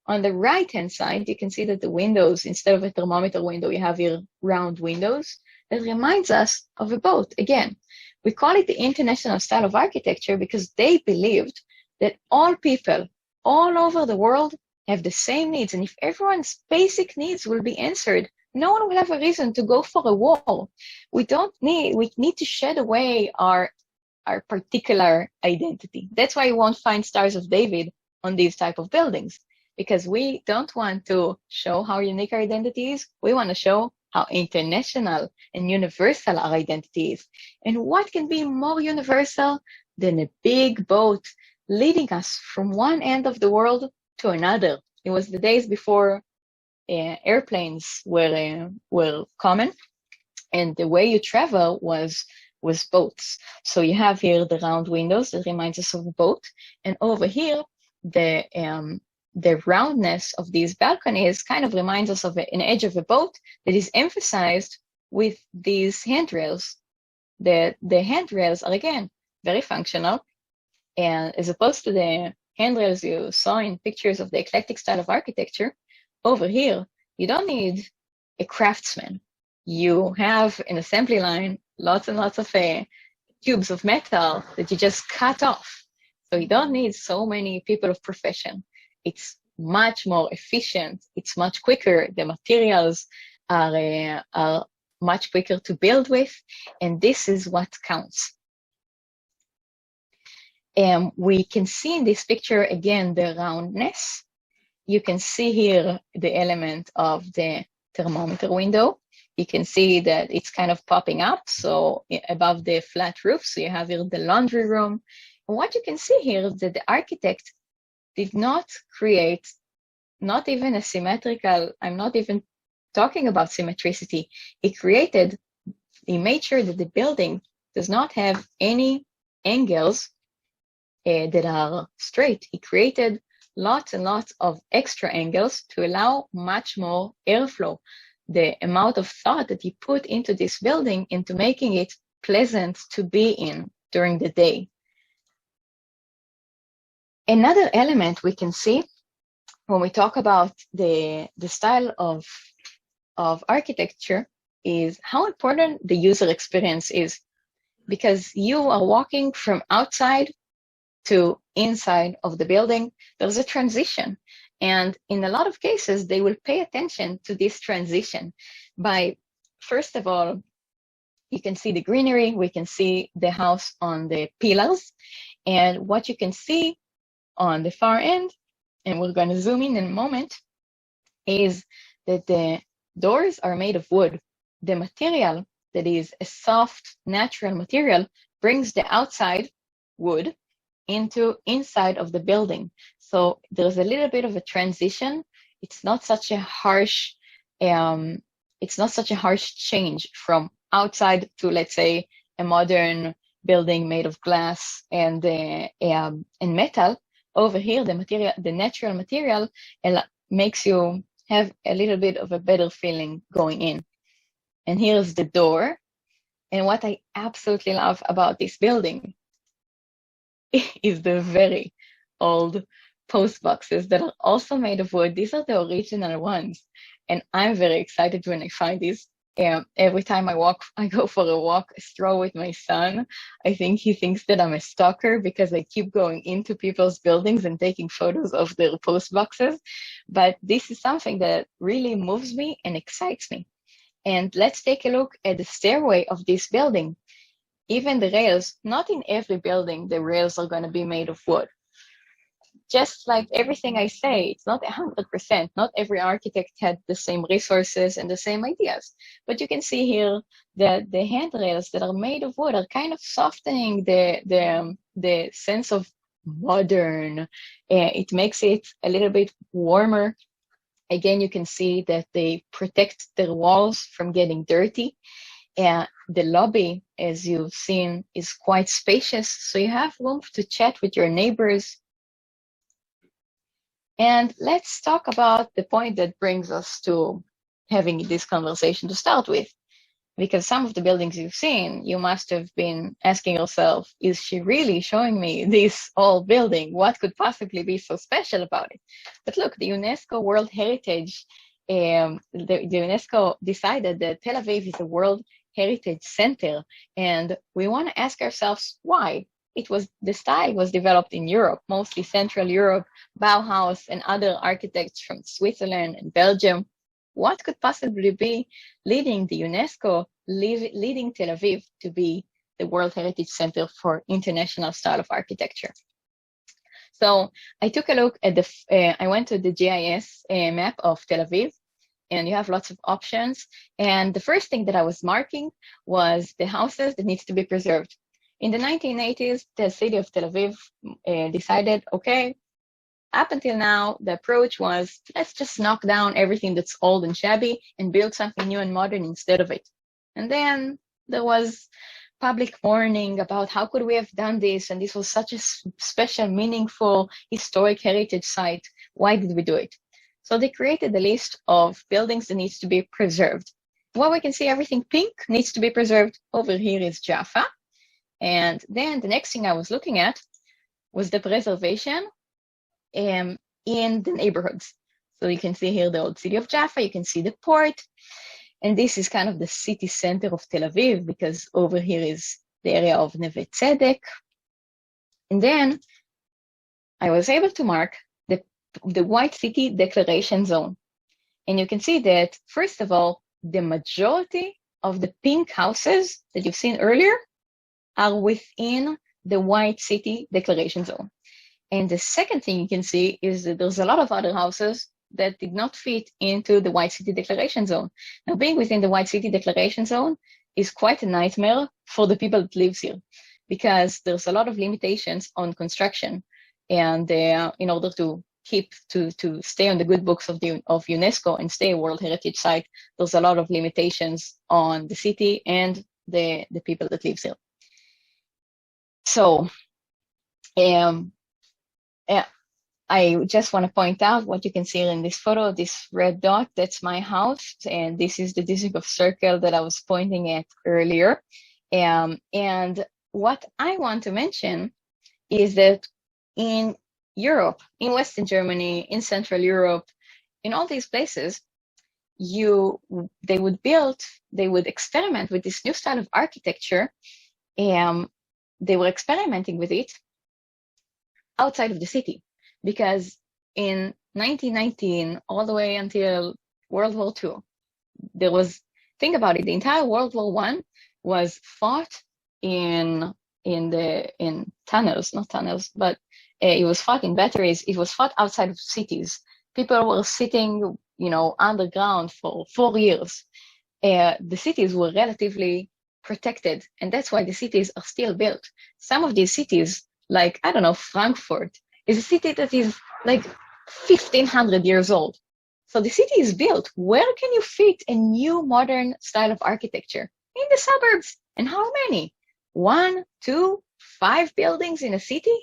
Speaker 3: On the right-hand side, you can see that the windows, instead of a thermometer window, you have here round windows. That reminds us of a boat. Again, we call it the international style of architecture because they believed that all people all over the world have the same needs. And if everyone's basic needs will be answered, no one will have a reason to go for a war. We need to shed away our particular identity. That's why you won't find Stars of David on these type of buildings, because we don't want to show how unique our identity is. We want to show how international and universal our identity is. And what can be more universal than a big boat leading us from one end of the world to another? It was the days before airplanes were common, and the way you travel was boats. So you have here the round windows that reminds us of a boat, and over here the roundness of these balconies kind of reminds us of an edge of a boat that is emphasized with these handrails. The handrails are again very functional, and as opposed to the handrails you saw in pictures of the eclectic style of architecture, over here you don't need a craftsman. You have an assembly line, lots and lots of tubes of metal that you just cut off. So you don't need so many people of profession. It's much more efficient. It's much quicker. The materials are much quicker to build with, and this is what counts. We can see in this picture again the roundness. You can see here the element of the thermometer window. You can see that it's kind of popping up, so above the flat roof. So you have here the laundry room. And what you can see here is that the architect did not create, not even a symmetrical, I'm not even talking about symmetricity. He made sure that the building does not have any angles that are straight. He created lots and lots of extra angles to allow much more airflow. The amount of thought that he put into this building, into making it pleasant to be in during the day. Another element we can see when we talk about the style of architecture is how important the user experience is, because you are walking from outside to inside of the building. There's a transition. And in a lot of cases, they will pay attention to this transition by, first of all, you can see the greenery, we can see the house on the pillars. And what you can see on the far end, and we're going to zoom in a moment, is that the doors are made of wood. the material that is a soft, natural material brings the outside wood into inside of the building. So there's a little bit of a transition. It's not such a harsh change from outside to, let's say, a modern building made of glass and metal. Over here, the natural material makes you have a little bit of a better feeling going in. And here's the door. And what I absolutely love about this building is the very old post boxes that are also made of wood. These are the original ones. And I'm very excited when I find these. Every time I go for a stroll with my son. I think he thinks that I'm a stalker because I keep going into people's buildings and taking photos of their post boxes. But this is something that really moves me and excites me. And let's take a look at the stairway of this building. Even the rails, not in every building, the rails are going to be made of wood. Just like everything I say, it's not 100%. Not every architect had the same resources and the same ideas. But you can see here that the handrails that are made of wood are kind of softening the sense of modern. It makes it a little bit warmer. Again, you can see that they protect their walls from getting dirty. The lobby, as you've seen, is quite spacious. So you have room to chat with your neighbors. And let's talk about the point that brings us to having this conversation to start with. Because some of the buildings you've seen, you must have been asking yourself, is she really showing me this old building? What could possibly be so special about it? But look, the UNESCO World Heritage, the UNESCO decided that Tel Aviv is a World Heritage Center. And we want to ask ourselves why. The style was developed in Europe, mostly Central Europe, Bauhaus and other architects from Switzerland and Belgium. What could possibly be leading the UNESCO, leading Tel Aviv to be the World Heritage Center for international style of architecture? So I took a look at I went to the GIS map of Tel Aviv, and you have lots of options. And the first thing that I was marking was the houses that needs to be preserved. In the 1980s, the city of Tel Aviv decided, okay, up until now, the approach was, let's just knock down everything that's old and shabby and build something new and modern instead of it. And then there was public warning about how could we have done this, and this was such a special, meaningful, historic heritage site. Why did we do it? So they created a list of buildings that needs to be preserved. Well, we can see everything pink needs to be preserved. Over here is Jaffa. And then the next thing I was looking at was the preservation in the neighborhoods. So you can see here the old city of Jaffa, you can see the port, and this is kind of the city center of Tel Aviv, because over here is the area of Neve Tzedek. And then I was able to mark the White City Declaration Zone. And you can see that, first of all, the majority of the pink houses that you've seen earlier are within the White City Declaration Zone. And the second thing you can see is that there's a lot of other houses that did not fit into the White City Declaration Zone. Now, being within the White City Declaration Zone is quite a nightmare for the people that live here, because there's a lot of limitations on construction. And in order to stay on the good books of UNESCO and stay a World Heritage Site, there's a lot of limitations on the city and the people that live here. So I just want to point out what you can see in this photo, this red dot, that's my house. And this is the district of circle that I was pointing at earlier. And what I want to mention is that in Europe, in Western Germany, in Central Europe, in all these places, they would experiment with this new style of architecture. They were experimenting with it outside of the city, because in 1919, all the way until World War II, think about it, the entire World War I was fought in tunnels, not tunnels, but it was fought in batteries. It was fought outside of cities. People were sitting, underground for 4 years. the cities were relatively protected, and that's why the cities are still built. Some of these cities, like, I don't know, Frankfurt, is a city that is like 1500 years old. So the city is built. Where can you fit a new modern style of architecture? In the suburbs. And how many? 1, 2, 5 buildings in a city?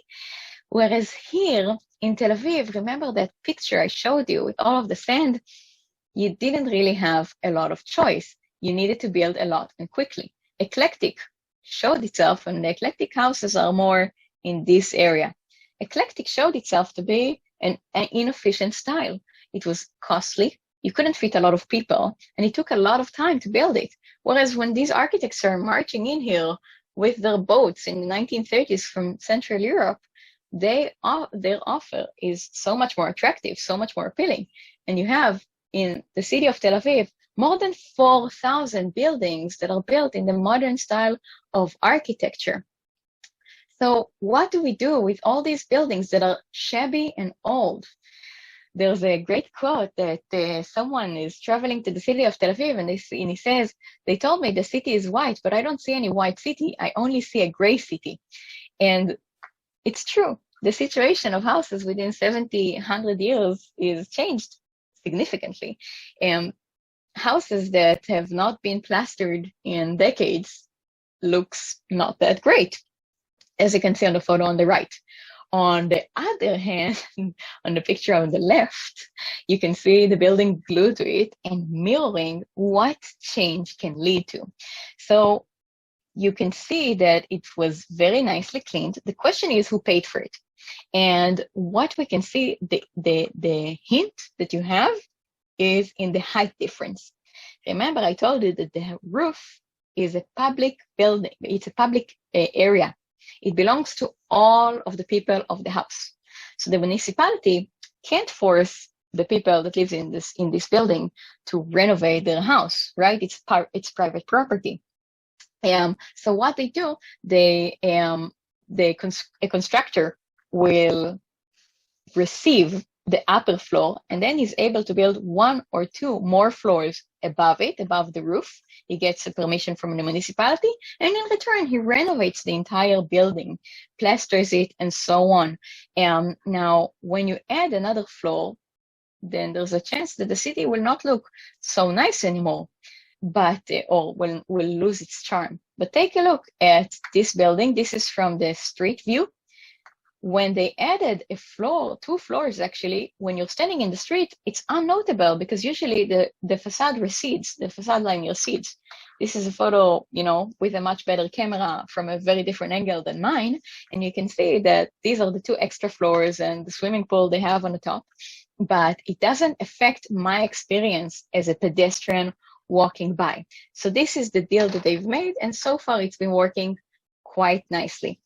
Speaker 3: Whereas here in Tel Aviv, remember that picture I showed you with all of the sand? You didn't really have a lot of choice. You needed to build a lot and quickly. Eclectic showed itself, and the eclectic houses are more in this area. Eclectic showed itself to be an inefficient style. It was costly, you couldn't fit a lot of people, and it took a lot of time to build it. Whereas when these architects are marching in here with their boats in the 1930s from Central Europe, their offer is so much more attractive, so much more appealing. And you have in the city of Tel Aviv more than 4,000 buildings that are built in the modern style of architecture. So what do we do with all these buildings that are shabby and old? There's a great quote that someone is traveling to the city of Tel Aviv, and he says, they told me the city is white, but I don't see any white city. I only see a gray city. And it's true. The situation of houses within 70, 100 years is changed significantly. Houses that have not been plastered in decades looks not that great, as you can see on the photo on the right. On the other hand, on the picture on the left, you can see the building glued to it and mirroring what change can lead to. So you can see that it was very nicely cleaned. The question is who paid for it. And what we can see, the hint that you have is in the height difference. Remember, I told you that the roof is a public building. It's a public area. It belongs to all of the people of the house. So the municipality can't force the people that live in this building to renovate their house, right? It's private property. So what they do, a constructor will receive the upper floor, and then he's able to build 1 or 2 more floors above it, above the roof. He gets a permission from the municipality, and in return, he renovates the entire building, plasters it, and so on. Now, when you add another floor, then there's a chance that the city will not look so nice anymore, but or will lose its charm. But take a look at this building. This is from the street view. When they added a floor, 2 floors actually, when you're standing in the street, it's unnotable because usually the facade recedes, the facade line recedes. This is a photo, with a much better camera from a very different angle than mine. And you can see that these are the 2 extra floors and the swimming pool they have on the top. But it doesn't affect my experience as a pedestrian walking by. So this is the deal that they've made. And so far it's been working quite nicely.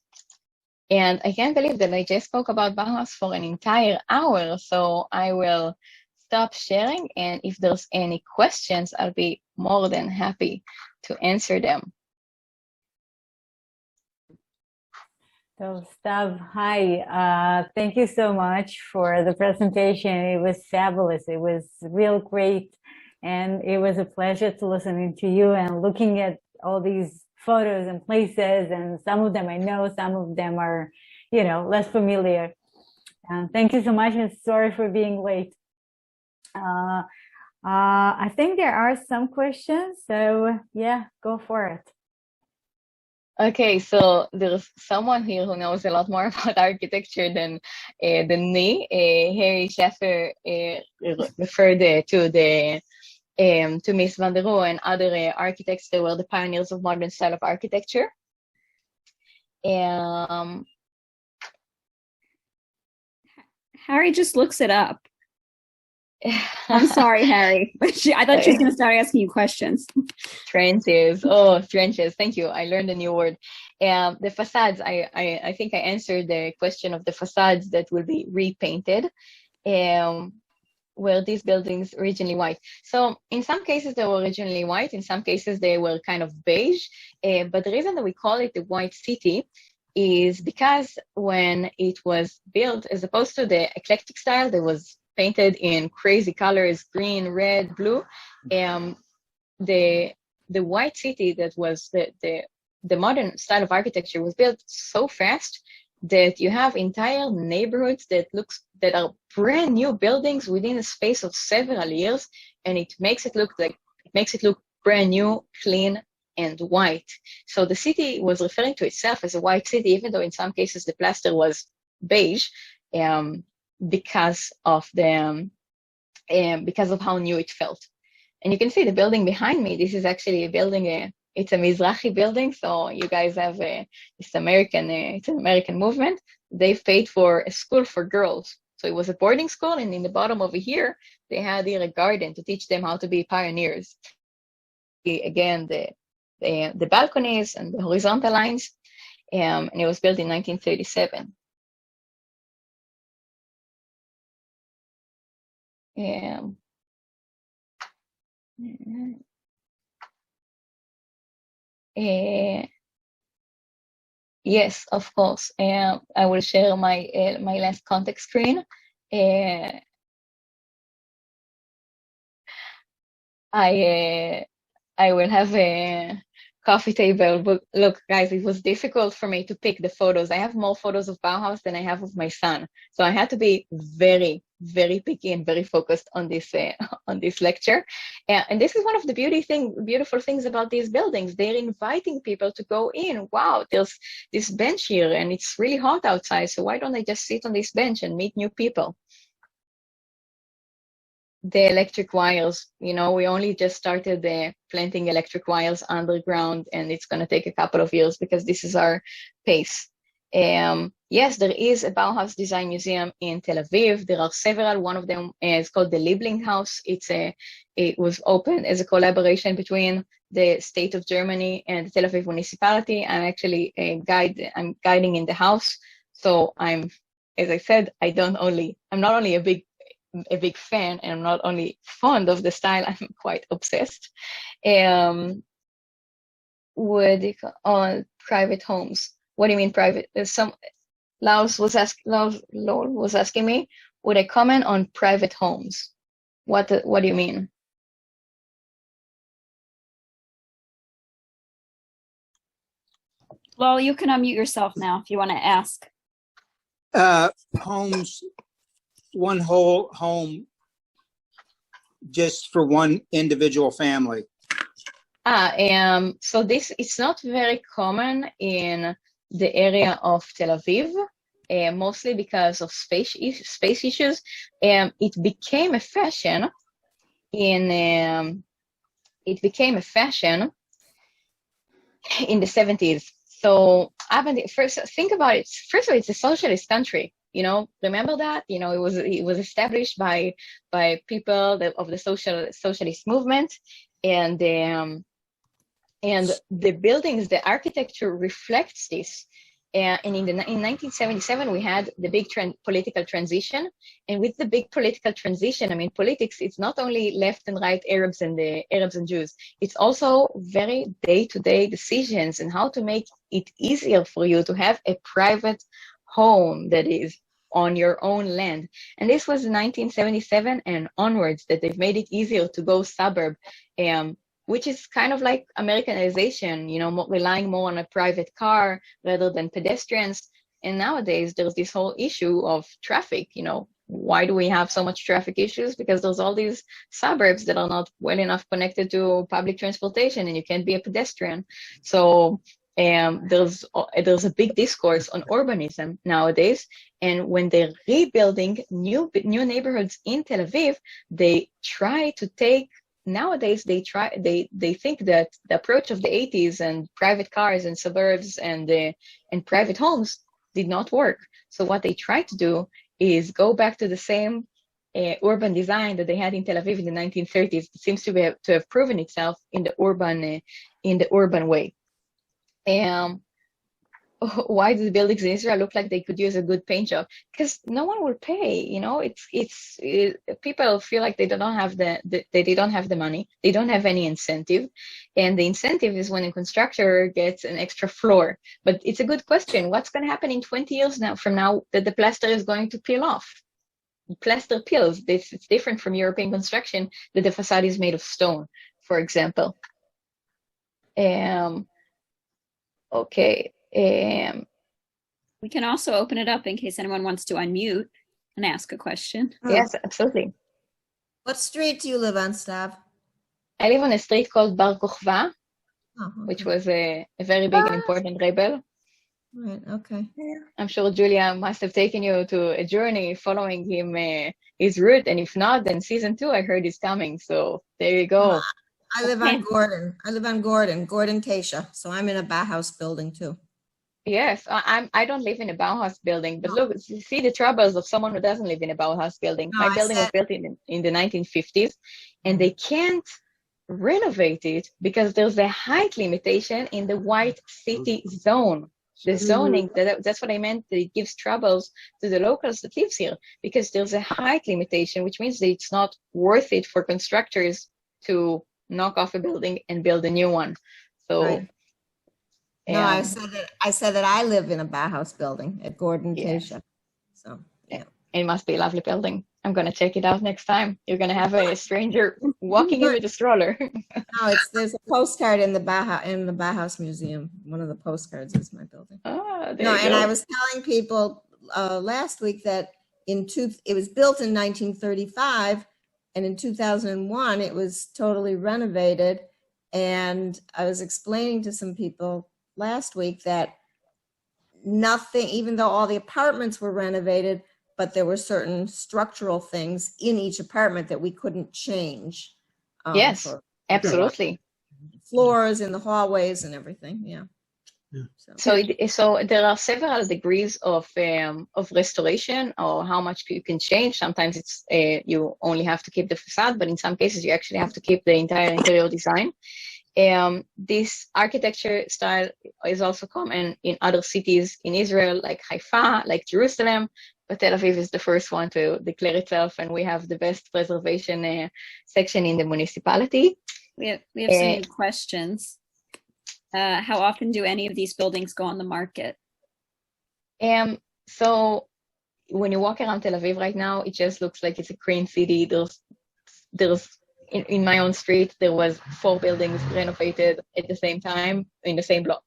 Speaker 3: And I can't believe that I just spoke about Bauhaus for an entire hour, so I will stop sharing, and if there's any questions, I'll be more than happy to answer them.
Speaker 4: So Stav, hi, thank you so much for the presentation. It was fabulous. It was real great, and it was a pleasure to listening to you and looking at all these photos and places, and some of them I know, some of them are, less familiar. And thank you so much, and sorry for being late. I think there are some questions, so yeah, go for it.
Speaker 3: Okay, so there's someone here who knows a lot more about architecture than me. Harry Schaffer referred to Miss van der Rohe and other architects that were the pioneers of modern style of architecture.
Speaker 5: Harry just looks it up. I'm sorry, Harry, but I thought she was going to start asking you questions.
Speaker 3: Trenches. Thank you. I learned a new word. The facades, I think I answered the question of the facades that will be repainted. Were these buildings originally white? So in some cases they were originally white, in some cases they were kind of beige, but the reason that we call it the white city is because when it was built, as opposed to the eclectic style that was painted in crazy colors, green, red, blue, the white city that was the modern style of architecture was built so fast that you have entire neighborhoods that are brand new buildings within a space of several years, and it makes it look brand new, clean, and white. So the city was referring to itself as a white city, even though in some cases the plaster was beige, because of how new it felt. And you can see the building behind me. This is actually a building. It's a Mizrahi building, so you guys have it's an American movement. They've paid for a school for girls. So it was a boarding school, and in the bottom over here, they had here a garden to teach them how to be pioneers. Again, the balconies and the horizontal lines, and it was built in 1937. Yes, of course. I will share my last contact screen. I will have a coffee table, but look, guys, it was difficult for me to pick the photos. I have more photos of Bauhaus than I have of my son, so I had to be very, very picky and very focused on this lecture. And this is one of the beautiful things about these buildings. They're inviting people to go in. Wow, there's this bench here, and it's really hot outside, so why don't I just sit on this bench and meet new people? The electric wires, we only just started planting electric wires underground, and it's going to take a couple of years because this is our pace. Yes, there is a Bauhaus Design Museum in Tel Aviv. There are several. One of them is called the Liebling House. It was opened as a collaboration between the state of Germany and the Tel Aviv municipality. I'm actually I'm guiding in the house. So as I said, I'm not only a big fan, and I'm not only fond of the style, I'm quite obsessed. On private homes. What do you mean private? Laos was asking me, would I comment on private homes? What do you mean?
Speaker 5: Lol, you can unmute yourself now if you want to ask.
Speaker 6: Homes, one whole home just for one individual family.
Speaker 3: So it's not very common in the area of Tel Aviv, mostly because of space issues. It became a fashion in the 70s. So first, think about it. First of all, it's a socialist country. Remember that. It was established by people of the socialist movement, and the buildings, the architecture reflects this. And in 1977, we had the big political transition. And with the big political transition, politics, it's not only left and right Arabs and Jews. It's also very day-to-day decisions and how to make it easier for you to have a private home that is on your own land. And this was 1977 and onwards that they've made it easier to go suburb, which is kind of like Americanization, relying more on a private car rather than pedestrians. And nowadays, there's this whole issue of traffic. Why do we have so much traffic issues? Because there's all these suburbs that are not well enough connected to public transportation, and you can't be a pedestrian. So there's a big discourse on urbanism nowadays. And when they're rebuilding new neighborhoods in Tel Aviv, they try to take. Nowadays, they think that the approach of the 80s and private cars and suburbs and private homes did not work. So what they try to do is go back to the same urban design that they had in Tel Aviv in the 1930s. It seems to have proven itself in the urban way. Why do the buildings in Israel look like they could use a good paint job? Because no one will pay. People feel like they don't have the money. They don't have any incentive, and the incentive is when a constructor gets an extra floor. But it's a good question. What's going to happen in 20 years from now that the plaster is going to peel off? Plaster peels. It's different from European construction that the facade is made of stone. for example. Okay.
Speaker 5: We can also open it up in case anyone wants to unmute and ask a question.
Speaker 3: Yes, absolutely.
Speaker 7: What street do you live on, Stav?
Speaker 3: I live on a street called Bar Kochva,
Speaker 7: Oh,
Speaker 3: which
Speaker 7: okay.
Speaker 3: was a very big and important rebel.
Speaker 7: Right, okay.
Speaker 3: I'm sure Julia must have taken you to a journey following him, his route, and if not, then season 2 I heard is coming. So there you go.
Speaker 7: I live
Speaker 5: Okay.
Speaker 7: on Gordon. I live on Gordon Keisha. So I'm in a Bauhaus building too.
Speaker 3: Yes, I don't live in a Bauhaus building, but look, you see the troubles of someone who doesn't live in a Bauhaus building.
Speaker 7: No,
Speaker 3: My
Speaker 7: I
Speaker 3: building was
Speaker 7: said-
Speaker 3: built in the 1950s, and they can't renovate it because there's a height limitation in the white city zone. The zoning, that's what I meant, that it gives troubles to the locals that lives here because there's a height limitation, which means that it's not worth it for constructors to knock off a building and build a new one. So
Speaker 7: Right. No, I
Speaker 3: um,
Speaker 7: said that I live in a Bauhaus building at Gordon
Speaker 3: Yes.
Speaker 7: Keisha. So, yeah.
Speaker 3: it must be a lovely building. I'm gonna check it out next time. You're gonna have a stranger walking in with a stroller.
Speaker 7: No, there's a postcard in the Bauhaus Museum. One of the postcards is my building.
Speaker 3: Ah, there
Speaker 7: No,
Speaker 3: you
Speaker 7: and
Speaker 3: go.
Speaker 7: I was telling people last week that it was built in 1935, and in 2001 it was totally renovated. And I was explaining to some people last week that nothing, even though all the apartments were renovated, but there were certain structural things in each apartment that we couldn't change.
Speaker 3: Yes,
Speaker 7: for
Speaker 3: absolutely.
Speaker 7: floors in the hallways and everything. Yeah.
Speaker 2: Yeah.
Speaker 3: So there are several degrees of restoration or how much you can change. Sometimes it's you only have to keep the facade, but in some cases you actually have to keep the entire interior design. This architecture style is also common in other cities in Israel, like Haifa, like Jerusalem, but Tel Aviv is the first one to declare itself, and we have the best preservation section in the municipality.
Speaker 5: We have some new questions. How often do any of these buildings go on the market?
Speaker 3: So when you walk around Tel Aviv right now, it just looks like it's a green city. There's in my own street, there was 4 buildings renovated at the same time in the same block.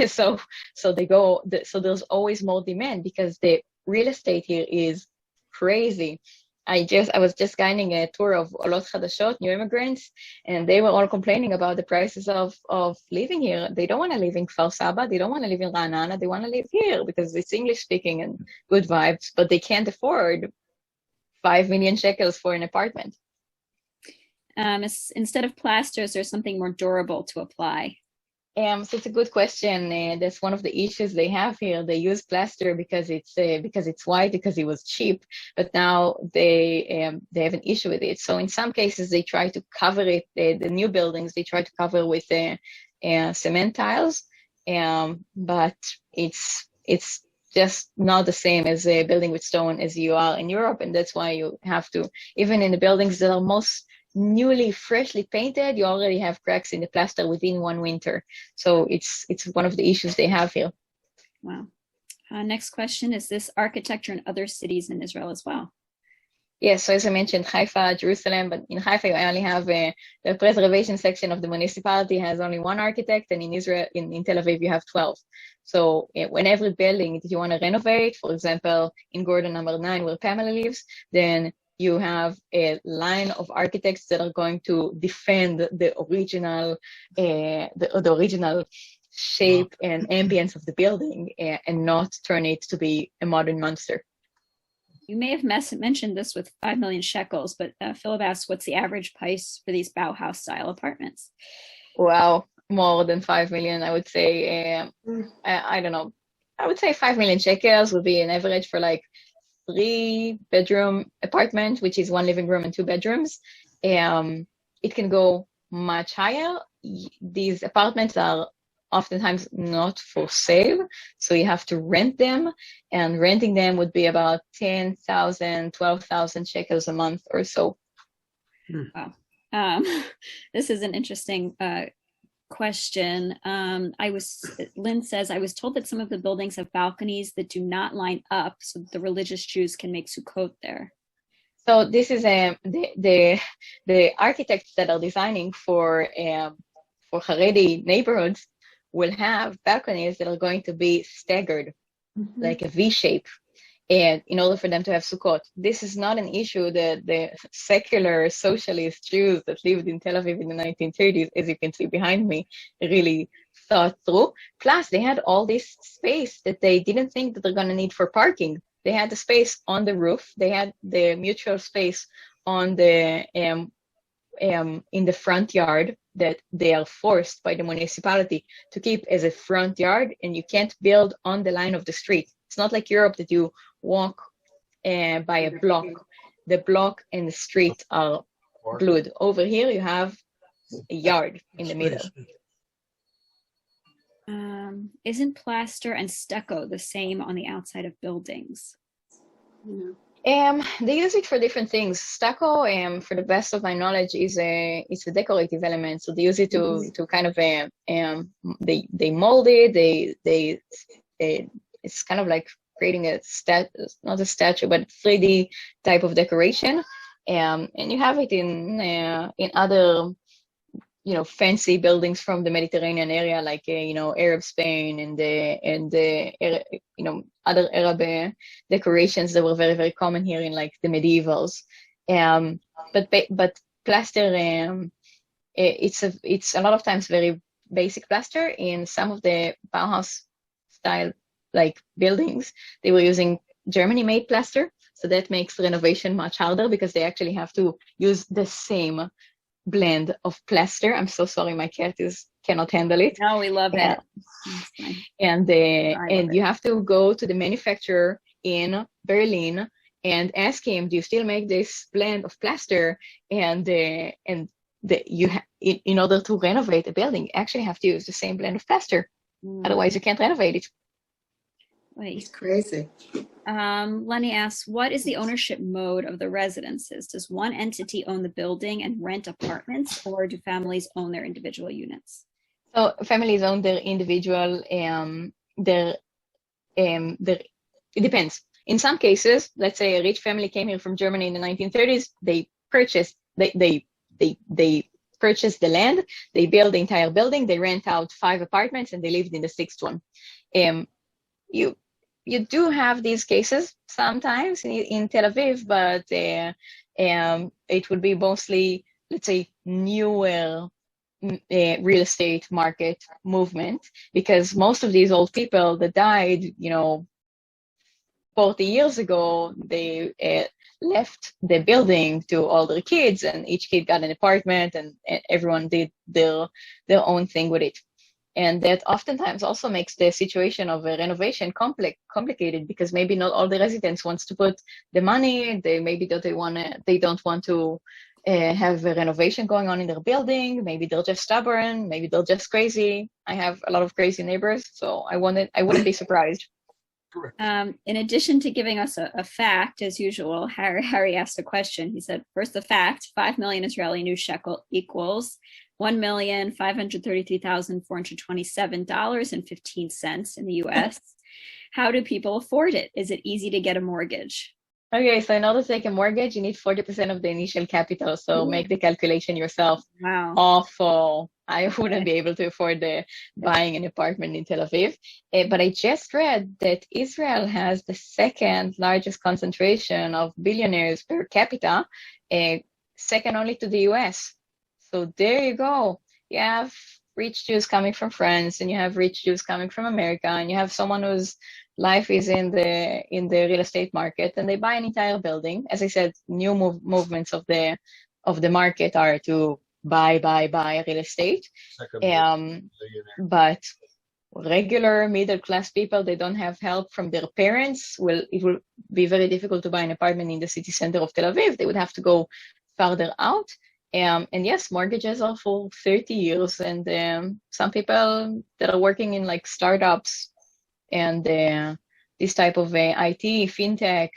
Speaker 3: So there's always more demand because the real estate here is crazy. I was just guiding a tour of Olot Chadashot, new immigrants, and they were all complaining about the prices of living here. They don't want to live in Kfar Saba, they don't want to live in Ra'anana, they want to live here because it's English speaking and good vibes, but they can't afford 5 million shekels for an apartment.
Speaker 5: Instead of plaster, is there something more durable to apply?
Speaker 3: So it's a good question. That's one of the issues they have here. They use plaster because it's white, because it was cheap, but now they have an issue with it. So in some cases they try to cover it. The new buildings they try to cover with cement tiles, but it's just not the same as a building with stone as you are in Europe, and that's why you have to, even in the buildings that are most newly freshly painted, you already have cracks in the plaster within one winter. So it's one of the issues they have here.
Speaker 5: Wow. Next question, is this architecture in other cities in Israel as well?
Speaker 3: Yes, so as I mentioned, Haifa, Jerusalem, but in Haifa I only have the preservation section of the municipality has only 1 architect, and in Israel, in Tel Aviv, you have 12. So when every building that you want to renovate, for example, in Gordon number 9 where Pamela lives, then you have a line of architects that are going to defend the original shape and ambience of the building and not turn it to be a modern monster.
Speaker 5: You may have mentioned this with 5 million shekels, but Philip asks, what's the average price for these Bauhaus style apartments?
Speaker 3: Wow, more than 5 million, I would say. I don't know. I would say 5 million shekels would be an average for like 3-bedroom apartment, which is 1 living room and 2 bedrooms. It can go much higher. These apartments are oftentimes not for sale, so you have to rent them, and renting them would be about 10,000, 12,000 shekels a month or so.
Speaker 5: Wow. This is an interesting question. Lynn says, I was told that some of the buildings have balconies that do not line up so that the religious Jews can make Sukkot there.
Speaker 3: So this is the architects that are designing for Haredi neighborhoods will have balconies that are going to be staggered, like a V shape, and in order for them to have sukkot. This is not an issue that the secular socialist Jews that lived in Tel Aviv in the 1930s, as you can see behind me, really thought through. Plus, they had all this space that they didn't think that they're going to need for parking. They had the space on the roof. They had the mutual space on the in the front yard that they are forced by the municipality to keep as a front yard, and you can't build on the line of the street. It's not like Europe that you walk by a block. The block and the street are glued. Over here, you have a yard in the middle.
Speaker 5: Isn't plaster and stucco the same on the outside of buildings?
Speaker 3: They use it for different things. Stucco, for the best of my knowledge, is it's a decorative element. So they use it to kind of they mold it. It's kind of like creating a not a statue, but 3D type of decoration. And you have it in other fancy buildings from the Mediterranean area, like Arab Spain and the other Arab decorations that were very, very common here in like the medievals. But plaster, it's a lot of times very basic plaster. In some of the Bauhaus style like buildings, they were using Germany-made plaster, so that makes renovation much harder because they actually have to use the same blend of plaster. I'm so sorry, my cat cannot handle it.
Speaker 5: No, we love it.
Speaker 3: And you have to go to the manufacturer in Berlin and ask him, do you still make this blend of plaster? And in order to renovate a building, you actually have to use the same blend of plaster. Otherwise, you can't renovate it.
Speaker 5: Wait.
Speaker 7: It's crazy.
Speaker 5: Lenny asks, what is the ownership mode of the residences? Does one entity own the building and rent apartments, or do families own their individual units?
Speaker 3: So families own their individual, it depends. In some cases, let's say a rich family came here from Germany in the 1930s, they purchased the land, they build the entire building, they rent out 5 apartments, and they lived in the 6th one. You do have these cases sometimes in Tel Aviv, but it would be mostly, let's say, newer real estate market movement, because most of these old people that died, 40 years ago, they left the building to all their kids, and each kid got an apartment, and everyone did their own thing with it. And that oftentimes also makes the situation of a renovation complicated, because maybe not all the residents wants to put the money. They don't want to have a renovation going on in their building. Maybe they're just stubborn. Maybe they're just crazy. I have a lot of crazy neighbors, so I wouldn't be surprised.
Speaker 5: In addition to giving us a fact, as usual, Harry asked a question. He said, first the fact, 5 million Israeli new shekel equals $1,533,427.15 in the US. How do people afford it? Is it easy to get a mortgage?
Speaker 3: Okay, so in order to take a mortgage, you need 40% of the initial capital. So make the calculation yourself.
Speaker 5: Wow.
Speaker 3: Awful. I wouldn't be able to afford buying an apartment in Tel Aviv. But I just read that Israel has the 2nd largest concentration of billionaires per capita, second only to the US. So there you go. You have rich Jews coming from France, and you have rich Jews coming from America, and you have someone whose life is in the real estate market, and they buy an entire building. As I said, new movements of the market are to buy real estate. But regular middle class people, they don't have help from their parents. It will be very difficult to buy an apartment in the city center of Tel Aviv. They would have to go farther out. And yes, mortgages are for 30 years. And some people that are working in like startups and this type of IT, fintech,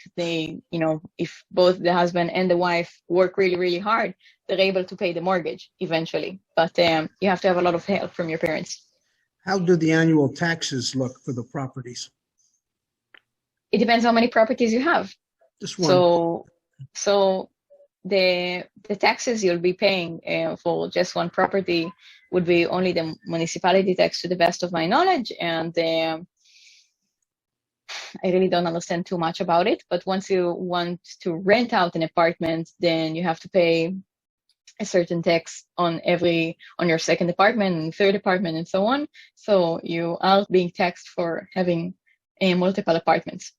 Speaker 3: if both the husband and the wife work really, really hard, they're able to pay the mortgage eventually. But you have to have a lot of help from your parents.
Speaker 2: How do the annual taxes look for the properties?
Speaker 3: It depends how many properties you have.
Speaker 2: Just one.
Speaker 3: So So the taxes you'll be paying for just one property would be only the municipality tax, to the best of my knowledge, and I really don't understand too much about it. But once you want to rent out an apartment, then you have to pay a certain tax on your second apartment and third apartment and so on. So you are being taxed for having multiple apartments.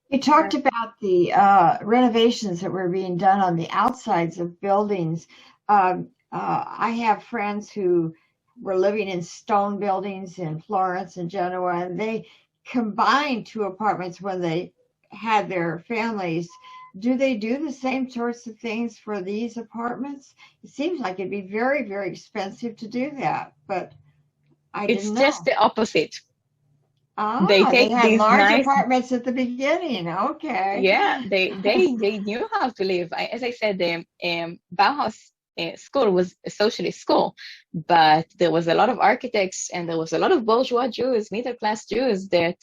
Speaker 8: You talked about the renovations that were being done on the outsides of buildings. I have friends who were living in stone buildings in Florence and Genoa, and they combined two apartments when they had their families. Do they do the same sorts of things for these apartments? It seems like it'd be very, very expensive to do that, but I didn't know.
Speaker 3: It's just the opposite.
Speaker 8: Ah,
Speaker 3: They take
Speaker 8: had
Speaker 3: these
Speaker 8: large
Speaker 3: nice
Speaker 8: apartments at the beginning. Okay.
Speaker 3: Yeah, they knew how to live. As I said, the Bauhaus School was a socialist school, but there was a lot of architects and there was a lot of bourgeois Jews, middle class Jews that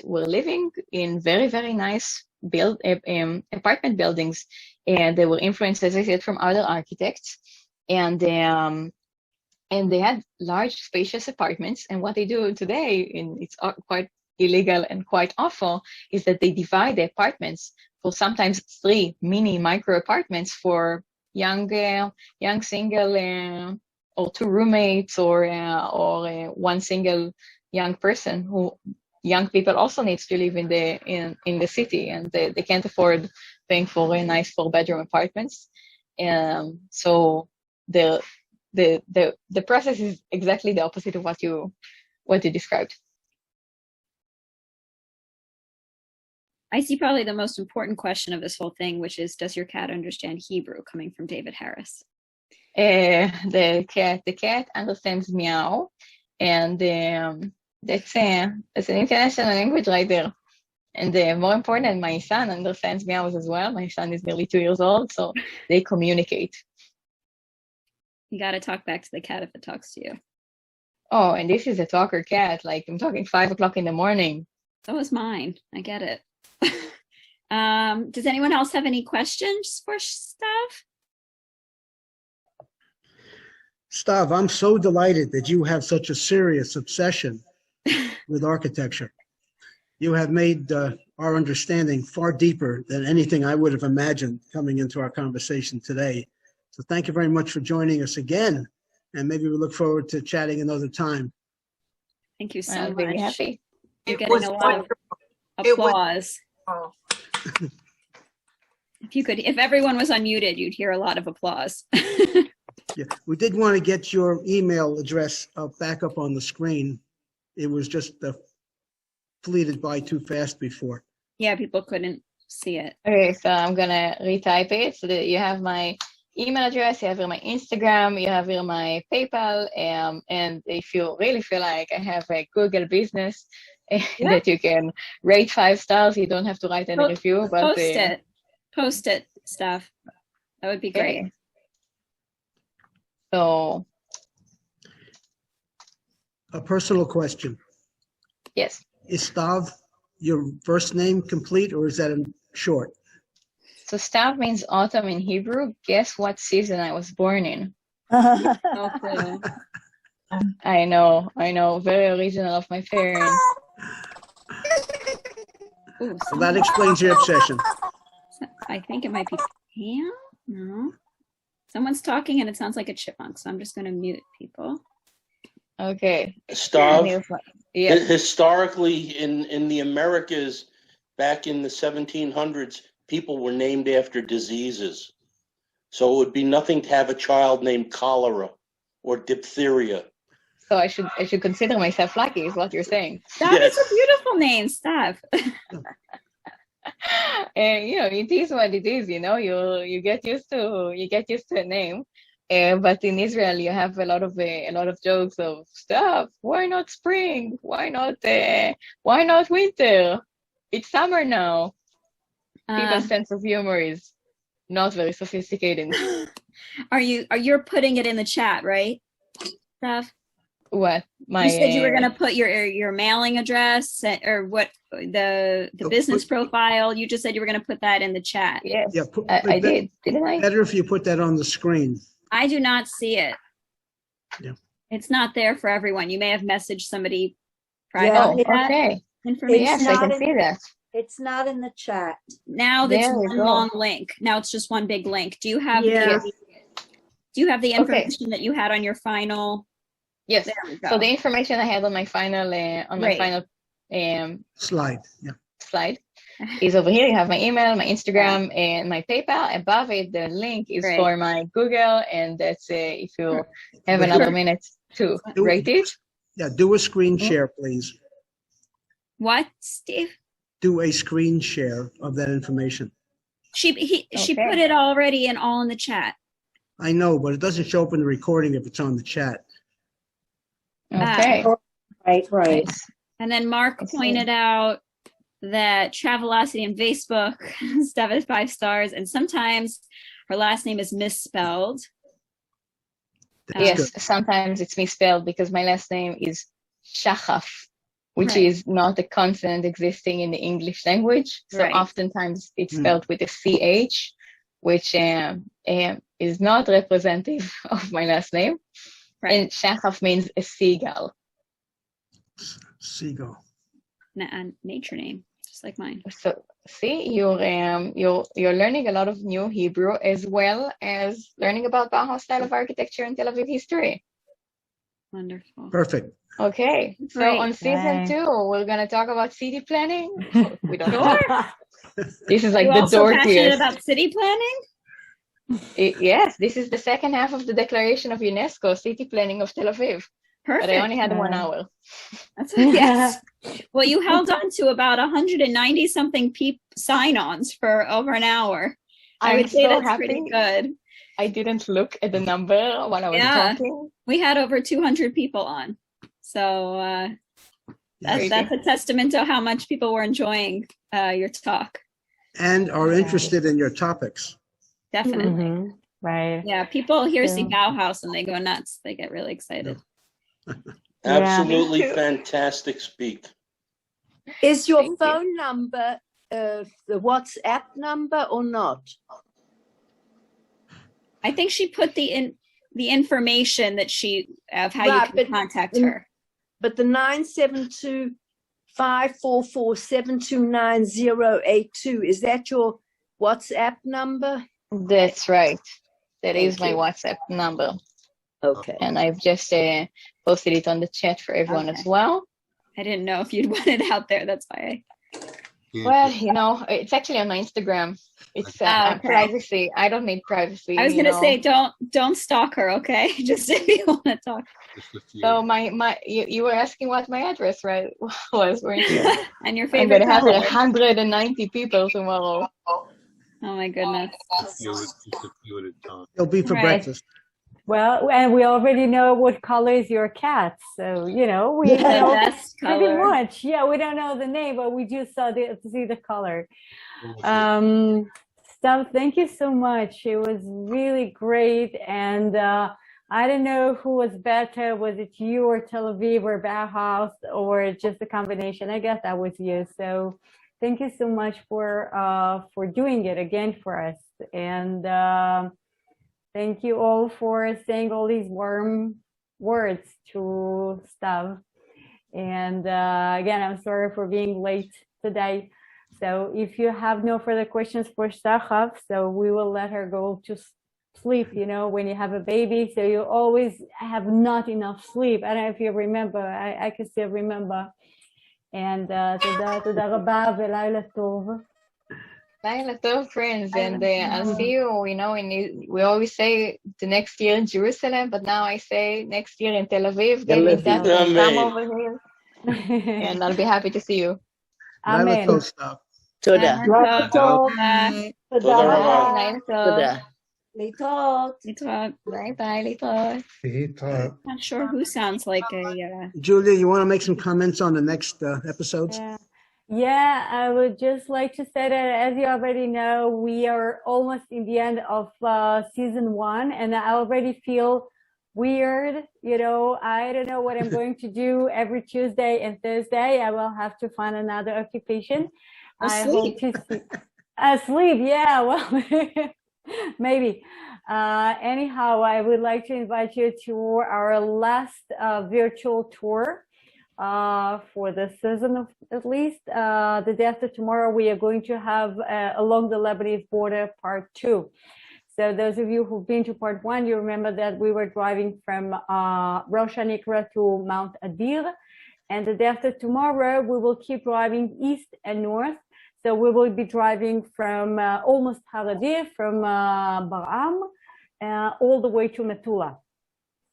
Speaker 3: were living in very, very nice apartment buildings, and they were influenced, as I said, from other architects, and they had large, spacious apartments. And what they do today, and it's quite illegal and quite awful, is that they divide the apartments for sometimes 3 mini micro apartments for young single or 2 roommates or one single young person who young people also needs to live in the city, and they can't afford paying for a nice 4-bedroom apartments. So the process is exactly the opposite of what you described.
Speaker 5: I see probably the most important question of this whole thing, which is, does your cat understand Hebrew, coming from David Harris?
Speaker 3: The cat understands meow, and that's an international language right there. And more important, my son understands meows as well. My son is nearly 2 years old, so they communicate.
Speaker 5: You got to talk back to the cat if it talks to you.
Speaker 3: Oh, and this is a talker cat. Like, I'm talking 5 o'clock in the morning.
Speaker 5: So is mine. I get it. Does anyone else have any questions for Stav?
Speaker 2: Stav, I'm so delighted that you have such a serious obsession with architecture. You have made our understanding far deeper than anything I would have imagined coming into our conversation today. So thank you very much for joining us again, and maybe we look forward to chatting another time.
Speaker 5: Thank you so
Speaker 3: I'm
Speaker 5: much.
Speaker 3: very happy.
Speaker 5: You're getting a lot of applause. If everyone was unmuted, you'd hear a lot of applause.
Speaker 2: Yeah, we did want to get your email address back up on the screen. It was just fleeted by too fast before.
Speaker 5: Yeah, people couldn't see it.
Speaker 3: Okay, so I'm gonna retype it so that you have my email address, you have here my Instagram, you have here my PayPal, and if you really feel like I have a Google business that you can rate 5 stars, you don't have to write any review. But
Speaker 5: Post it, Stav. That would be great.
Speaker 3: Okay. So,
Speaker 2: a personal question.
Speaker 3: yes.
Speaker 2: Is Stav your first name complete, or is that in short?
Speaker 3: So Stav means autumn in Hebrew. Guess what season I was born in?
Speaker 5: No clue.
Speaker 3: I know. Very original of my parents.
Speaker 5: Ooh,
Speaker 2: Well, that explains your obsession.
Speaker 5: I think it might be Pam. No. Someone's talking and it sounds like a chipmunk, so I'm just going to mute people.
Speaker 3: Okay.
Speaker 9: Stav,
Speaker 3: Yes.
Speaker 9: historically in the Americas, back in the 1700s, people were named after diseases. So it would be nothing to have a child named cholera or diphtheria.
Speaker 3: So I should consider myself lucky, is what you're saying.
Speaker 5: That is a beautiful name, Stav.
Speaker 3: And it is what it is. You get used to a name. But in Israel, you have a lot of jokes of stuff. Why not spring? Why not winter? It's summer now. People's sense of humor is not very sophisticated.
Speaker 5: You're putting it in the chat, right, Stav?
Speaker 3: What? My
Speaker 5: You said you were going to put your mailing address or what the business profile. You just said you were going to put that in the chat.
Speaker 3: Yes,
Speaker 2: Yeah,
Speaker 3: I did, didn't I?
Speaker 2: Better if you put that on the screen.
Speaker 5: I do not see it.
Speaker 2: Yeah.
Speaker 5: It's not there for everyone. You may have messaged somebody
Speaker 3: Oh,
Speaker 5: privately that
Speaker 3: okay.
Speaker 5: information.
Speaker 3: Yes, I can see that.
Speaker 10: It's not in the chat.
Speaker 5: Now that's
Speaker 3: There we
Speaker 5: one
Speaker 3: go.
Speaker 5: long link. Now it's just one big link. Do you have
Speaker 10: Yeah.
Speaker 5: the information that you had on your final?
Speaker 3: Yes.
Speaker 5: There we go.
Speaker 3: So the information I had on my final
Speaker 5: Right.
Speaker 2: Slide. Yeah.
Speaker 3: slide is over here. You have my email, my Instagram, and my PayPal. Above it, the link is
Speaker 5: Great.
Speaker 3: for my Google, and that's if you have
Speaker 2: But
Speaker 3: another
Speaker 2: here-
Speaker 3: minute to
Speaker 2: Do-
Speaker 3: rate it.
Speaker 2: Yeah, do a screen share, please.
Speaker 5: What, Steve?
Speaker 2: Do a screen share of that information.
Speaker 5: She
Speaker 3: Okay.
Speaker 5: put it already in all in the chat.
Speaker 2: I know, but it doesn't show up in the recording if it's on the chat.
Speaker 3: Okay.
Speaker 10: Right.
Speaker 3: Nice.
Speaker 5: And then Mark
Speaker 3: I see.
Speaker 5: pointed out that Travelocity on Facebook, Stav is 5 stars, and sometimes her last name is misspelled.
Speaker 2: That's
Speaker 3: Yes,
Speaker 2: good.
Speaker 3: sometimes it's misspelled because my last name is Shachaf, which
Speaker 5: Right.
Speaker 3: is not a consonant existing in the English language. So
Speaker 5: Right.
Speaker 3: oftentimes it's spelled with a CH, which is not representative of my last name.
Speaker 5: Right.
Speaker 3: And Shachaf means a seagull.
Speaker 2: Seagull.
Speaker 5: A nature name, just like mine.
Speaker 3: So see, you're learning a lot of new Hebrew as well as learning about Bauhaus style of architecture and Tel Aviv history.
Speaker 5: Wonderful.
Speaker 2: Perfect.
Speaker 3: Okay, so
Speaker 5: Great.
Speaker 3: on season
Speaker 4: Right.
Speaker 3: 2, we're gonna talk about city planning. We don't
Speaker 5: Sure.
Speaker 3: This is like
Speaker 5: You
Speaker 3: the
Speaker 5: also passionate
Speaker 3: dorkiest.
Speaker 5: about city planning?
Speaker 3: Yes, this is the second half of the declaration of UNESCO, city planning of Tel Aviv.
Speaker 5: Perfect.
Speaker 3: But I only had 1 hour.
Speaker 5: That's yes. Well, you held on to about 190 something sign-ons for over an hour. I
Speaker 3: I'm
Speaker 5: would say
Speaker 3: so
Speaker 5: that's
Speaker 3: happy.
Speaker 5: pretty good.
Speaker 3: I didn't look at the number while I was
Speaker 5: Yeah.
Speaker 3: talking.
Speaker 5: We had over 200 people on, so
Speaker 2: Yes.
Speaker 5: that's a testament to how much people were enjoying your talk.
Speaker 2: And are interested in your topics.
Speaker 5: Definitely.
Speaker 4: Mhm. Right.
Speaker 5: Yeah, people here see
Speaker 4: Yeah.
Speaker 5: Bauhaus and they go nuts. They get really excited.
Speaker 9: Absolutely
Speaker 3: Me too.
Speaker 9: fantastic speak.
Speaker 10: Is your
Speaker 3: Thank you.
Speaker 10: phone number the WhatsApp number or not?
Speaker 5: I think she put the information that of how
Speaker 10: Right,
Speaker 5: you
Speaker 10: but
Speaker 5: can contact
Speaker 10: in-
Speaker 5: her.
Speaker 10: But the 972-544-729-082, is that your WhatsApp number?
Speaker 3: That's right. That is
Speaker 10: Thank
Speaker 3: my
Speaker 10: you.
Speaker 3: WhatsApp number.
Speaker 10: Okay.
Speaker 3: And I've just posted it on the chat for everyone as
Speaker 5: Okay.
Speaker 3: well.
Speaker 5: I didn't know if you'd want it out there. That's why.
Speaker 3: Well, it's actually on my Instagram. It's
Speaker 5: Okay.
Speaker 3: privacy. I don't need privacy.
Speaker 5: I was
Speaker 3: you
Speaker 5: gonna
Speaker 3: know.
Speaker 5: say don't stalk her, okay? Just if you want to talk.
Speaker 3: So you were asking what my address was, weren't you?
Speaker 5: And your
Speaker 3: I'm
Speaker 5: favorite
Speaker 3: gonna have
Speaker 5: color.
Speaker 3: 190 people tomorrow.
Speaker 5: Oh my goodness.
Speaker 2: It'll be for
Speaker 4: Right.
Speaker 2: breakfast.
Speaker 4: Well, and we already know what color is your cat. So, we
Speaker 5: The
Speaker 4: know
Speaker 5: best
Speaker 4: pretty
Speaker 5: color.
Speaker 4: much. Yeah, we don't know the name, but we just see the color. Stav, thank you so much. It was really great. And I don't know who was better. Was it you or Tel Aviv or Bauhaus or just a combination? I guess that was you. So thank you so much for doing it again for us. And thank you all for saying all these warm words to Stav. And again, I'm sorry for being late today. So if you have no further questions for Shachaf, so we will let her go to sleep, when you have a baby. So you always have not enough sleep. I don't know if you remember. I can still remember. And תודה רבה ולילה טוב.
Speaker 3: Laila Tov, friends, and I'll see you. We always say the next year in Jerusalem, but now I say next year in Tel Aviv. Get in touch and come over here, and I'll be happy to see you.
Speaker 2: Laila
Speaker 4: Amen.
Speaker 2: Tov stuff.
Speaker 10: תודה.
Speaker 5: Bye.
Speaker 10: תודה
Speaker 9: רבה.
Speaker 10: רבה.
Speaker 3: Laila Tov.
Speaker 10: תודה. להתראות.
Speaker 3: Bye bye, להתראות.
Speaker 5: Not sure who sounds like a
Speaker 2: Julia, you want to make some comments on the next episodes?
Speaker 4: Yeah, I would just like to say that, as you already know, we are almost in the end of season 1, and I already feel weird. You know, I don't know what I'm going to do every Tuesday and Thursday. I will have to find another occupation. I hope to see asleep. Yeah, well, maybe. Anyhow, I would like to invite you to our last virtual tour for the season, at least. The day after tomorrow, we are going to have Along the Lebanese Border Part 2. So those of you who've been to Part 1, you remember that we were driving from Rosh Hanikra to Mount Adir. And the day after tomorrow, we will keep driving east and north. So we will be driving from almost Haradir, from Bar'am, all the way to Metula.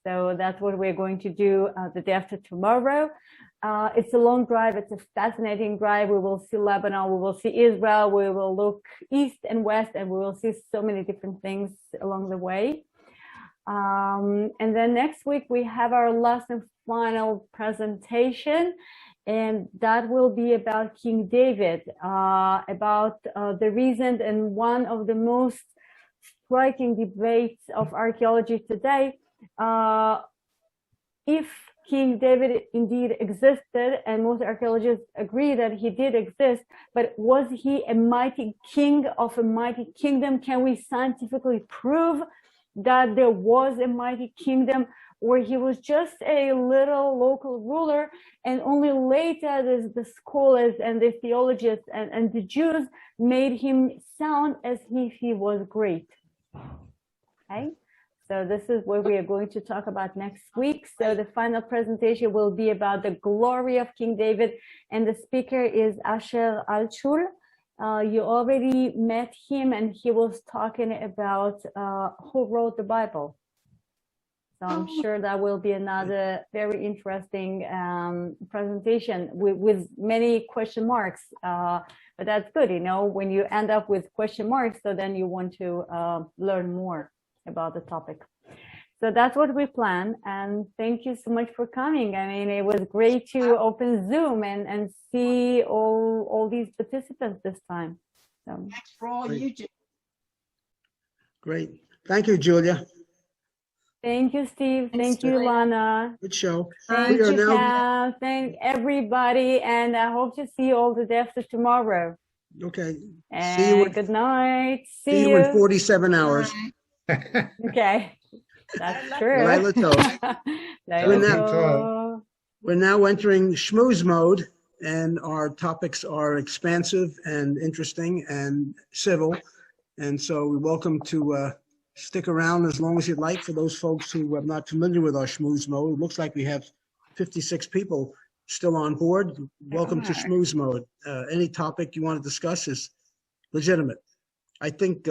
Speaker 4: So that's what we're going to do the day after tomorrow. It's a long drive. It's a fascinating drive. We will see Lebanon. We will see Israel. We will look east and west, and we will see so many different things along the way. And then next week, we have our last and final presentation, and that will be about King David, about the recent and one of the most striking debates of archaeology today. If King David indeed existed, and most archaeologists agree that he did exist, but was he a mighty king of a mighty kingdom? Can we scientifically prove that there was a mighty kingdom, or he was just a little local ruler, and only later the scholars and the theologians and the Jews made him sound as if he was great? Okay. So this is what we are going to talk about next week. So the final presentation will be about the glory of King David, and the speaker is Asher Alchul. You already met him, and he was talking about who wrote the Bible. So I'm sure that will be another very interesting presentation with many question marks. But that's good, you know, when you end up with question marks, so then you want to learn more about the topic. So that's what we plan, and thank you so much for coming. I mean, it was great to open Zoom and see all these participants this time. So
Speaker 10: Thanks for all you do.
Speaker 2: Great. Thank you, Julia.
Speaker 4: thank you, Steve. Thank you, Lana.
Speaker 2: Good show.
Speaker 4: Thank
Speaker 2: We are
Speaker 4: you,
Speaker 2: now,
Speaker 4: Pam. Thank everybody, and I hope to see you all the day after tomorrow.
Speaker 2: okay.
Speaker 4: And
Speaker 2: See you in,
Speaker 4: good night.
Speaker 2: see you in 47 hours.
Speaker 4: Okay, that's true.
Speaker 2: Laila Tov.
Speaker 4: Laila
Speaker 2: now-
Speaker 4: Tov.
Speaker 2: We're now entering schmooze mode, and our topics are expansive and interesting and civil. And so we're welcome to stick around as long as you'd like. For those folks who are not familiar with our schmooze mode, it looks like we have 56 people still on board. Welcome to schmooze mode. Any topic you want to discuss is legitimate. I think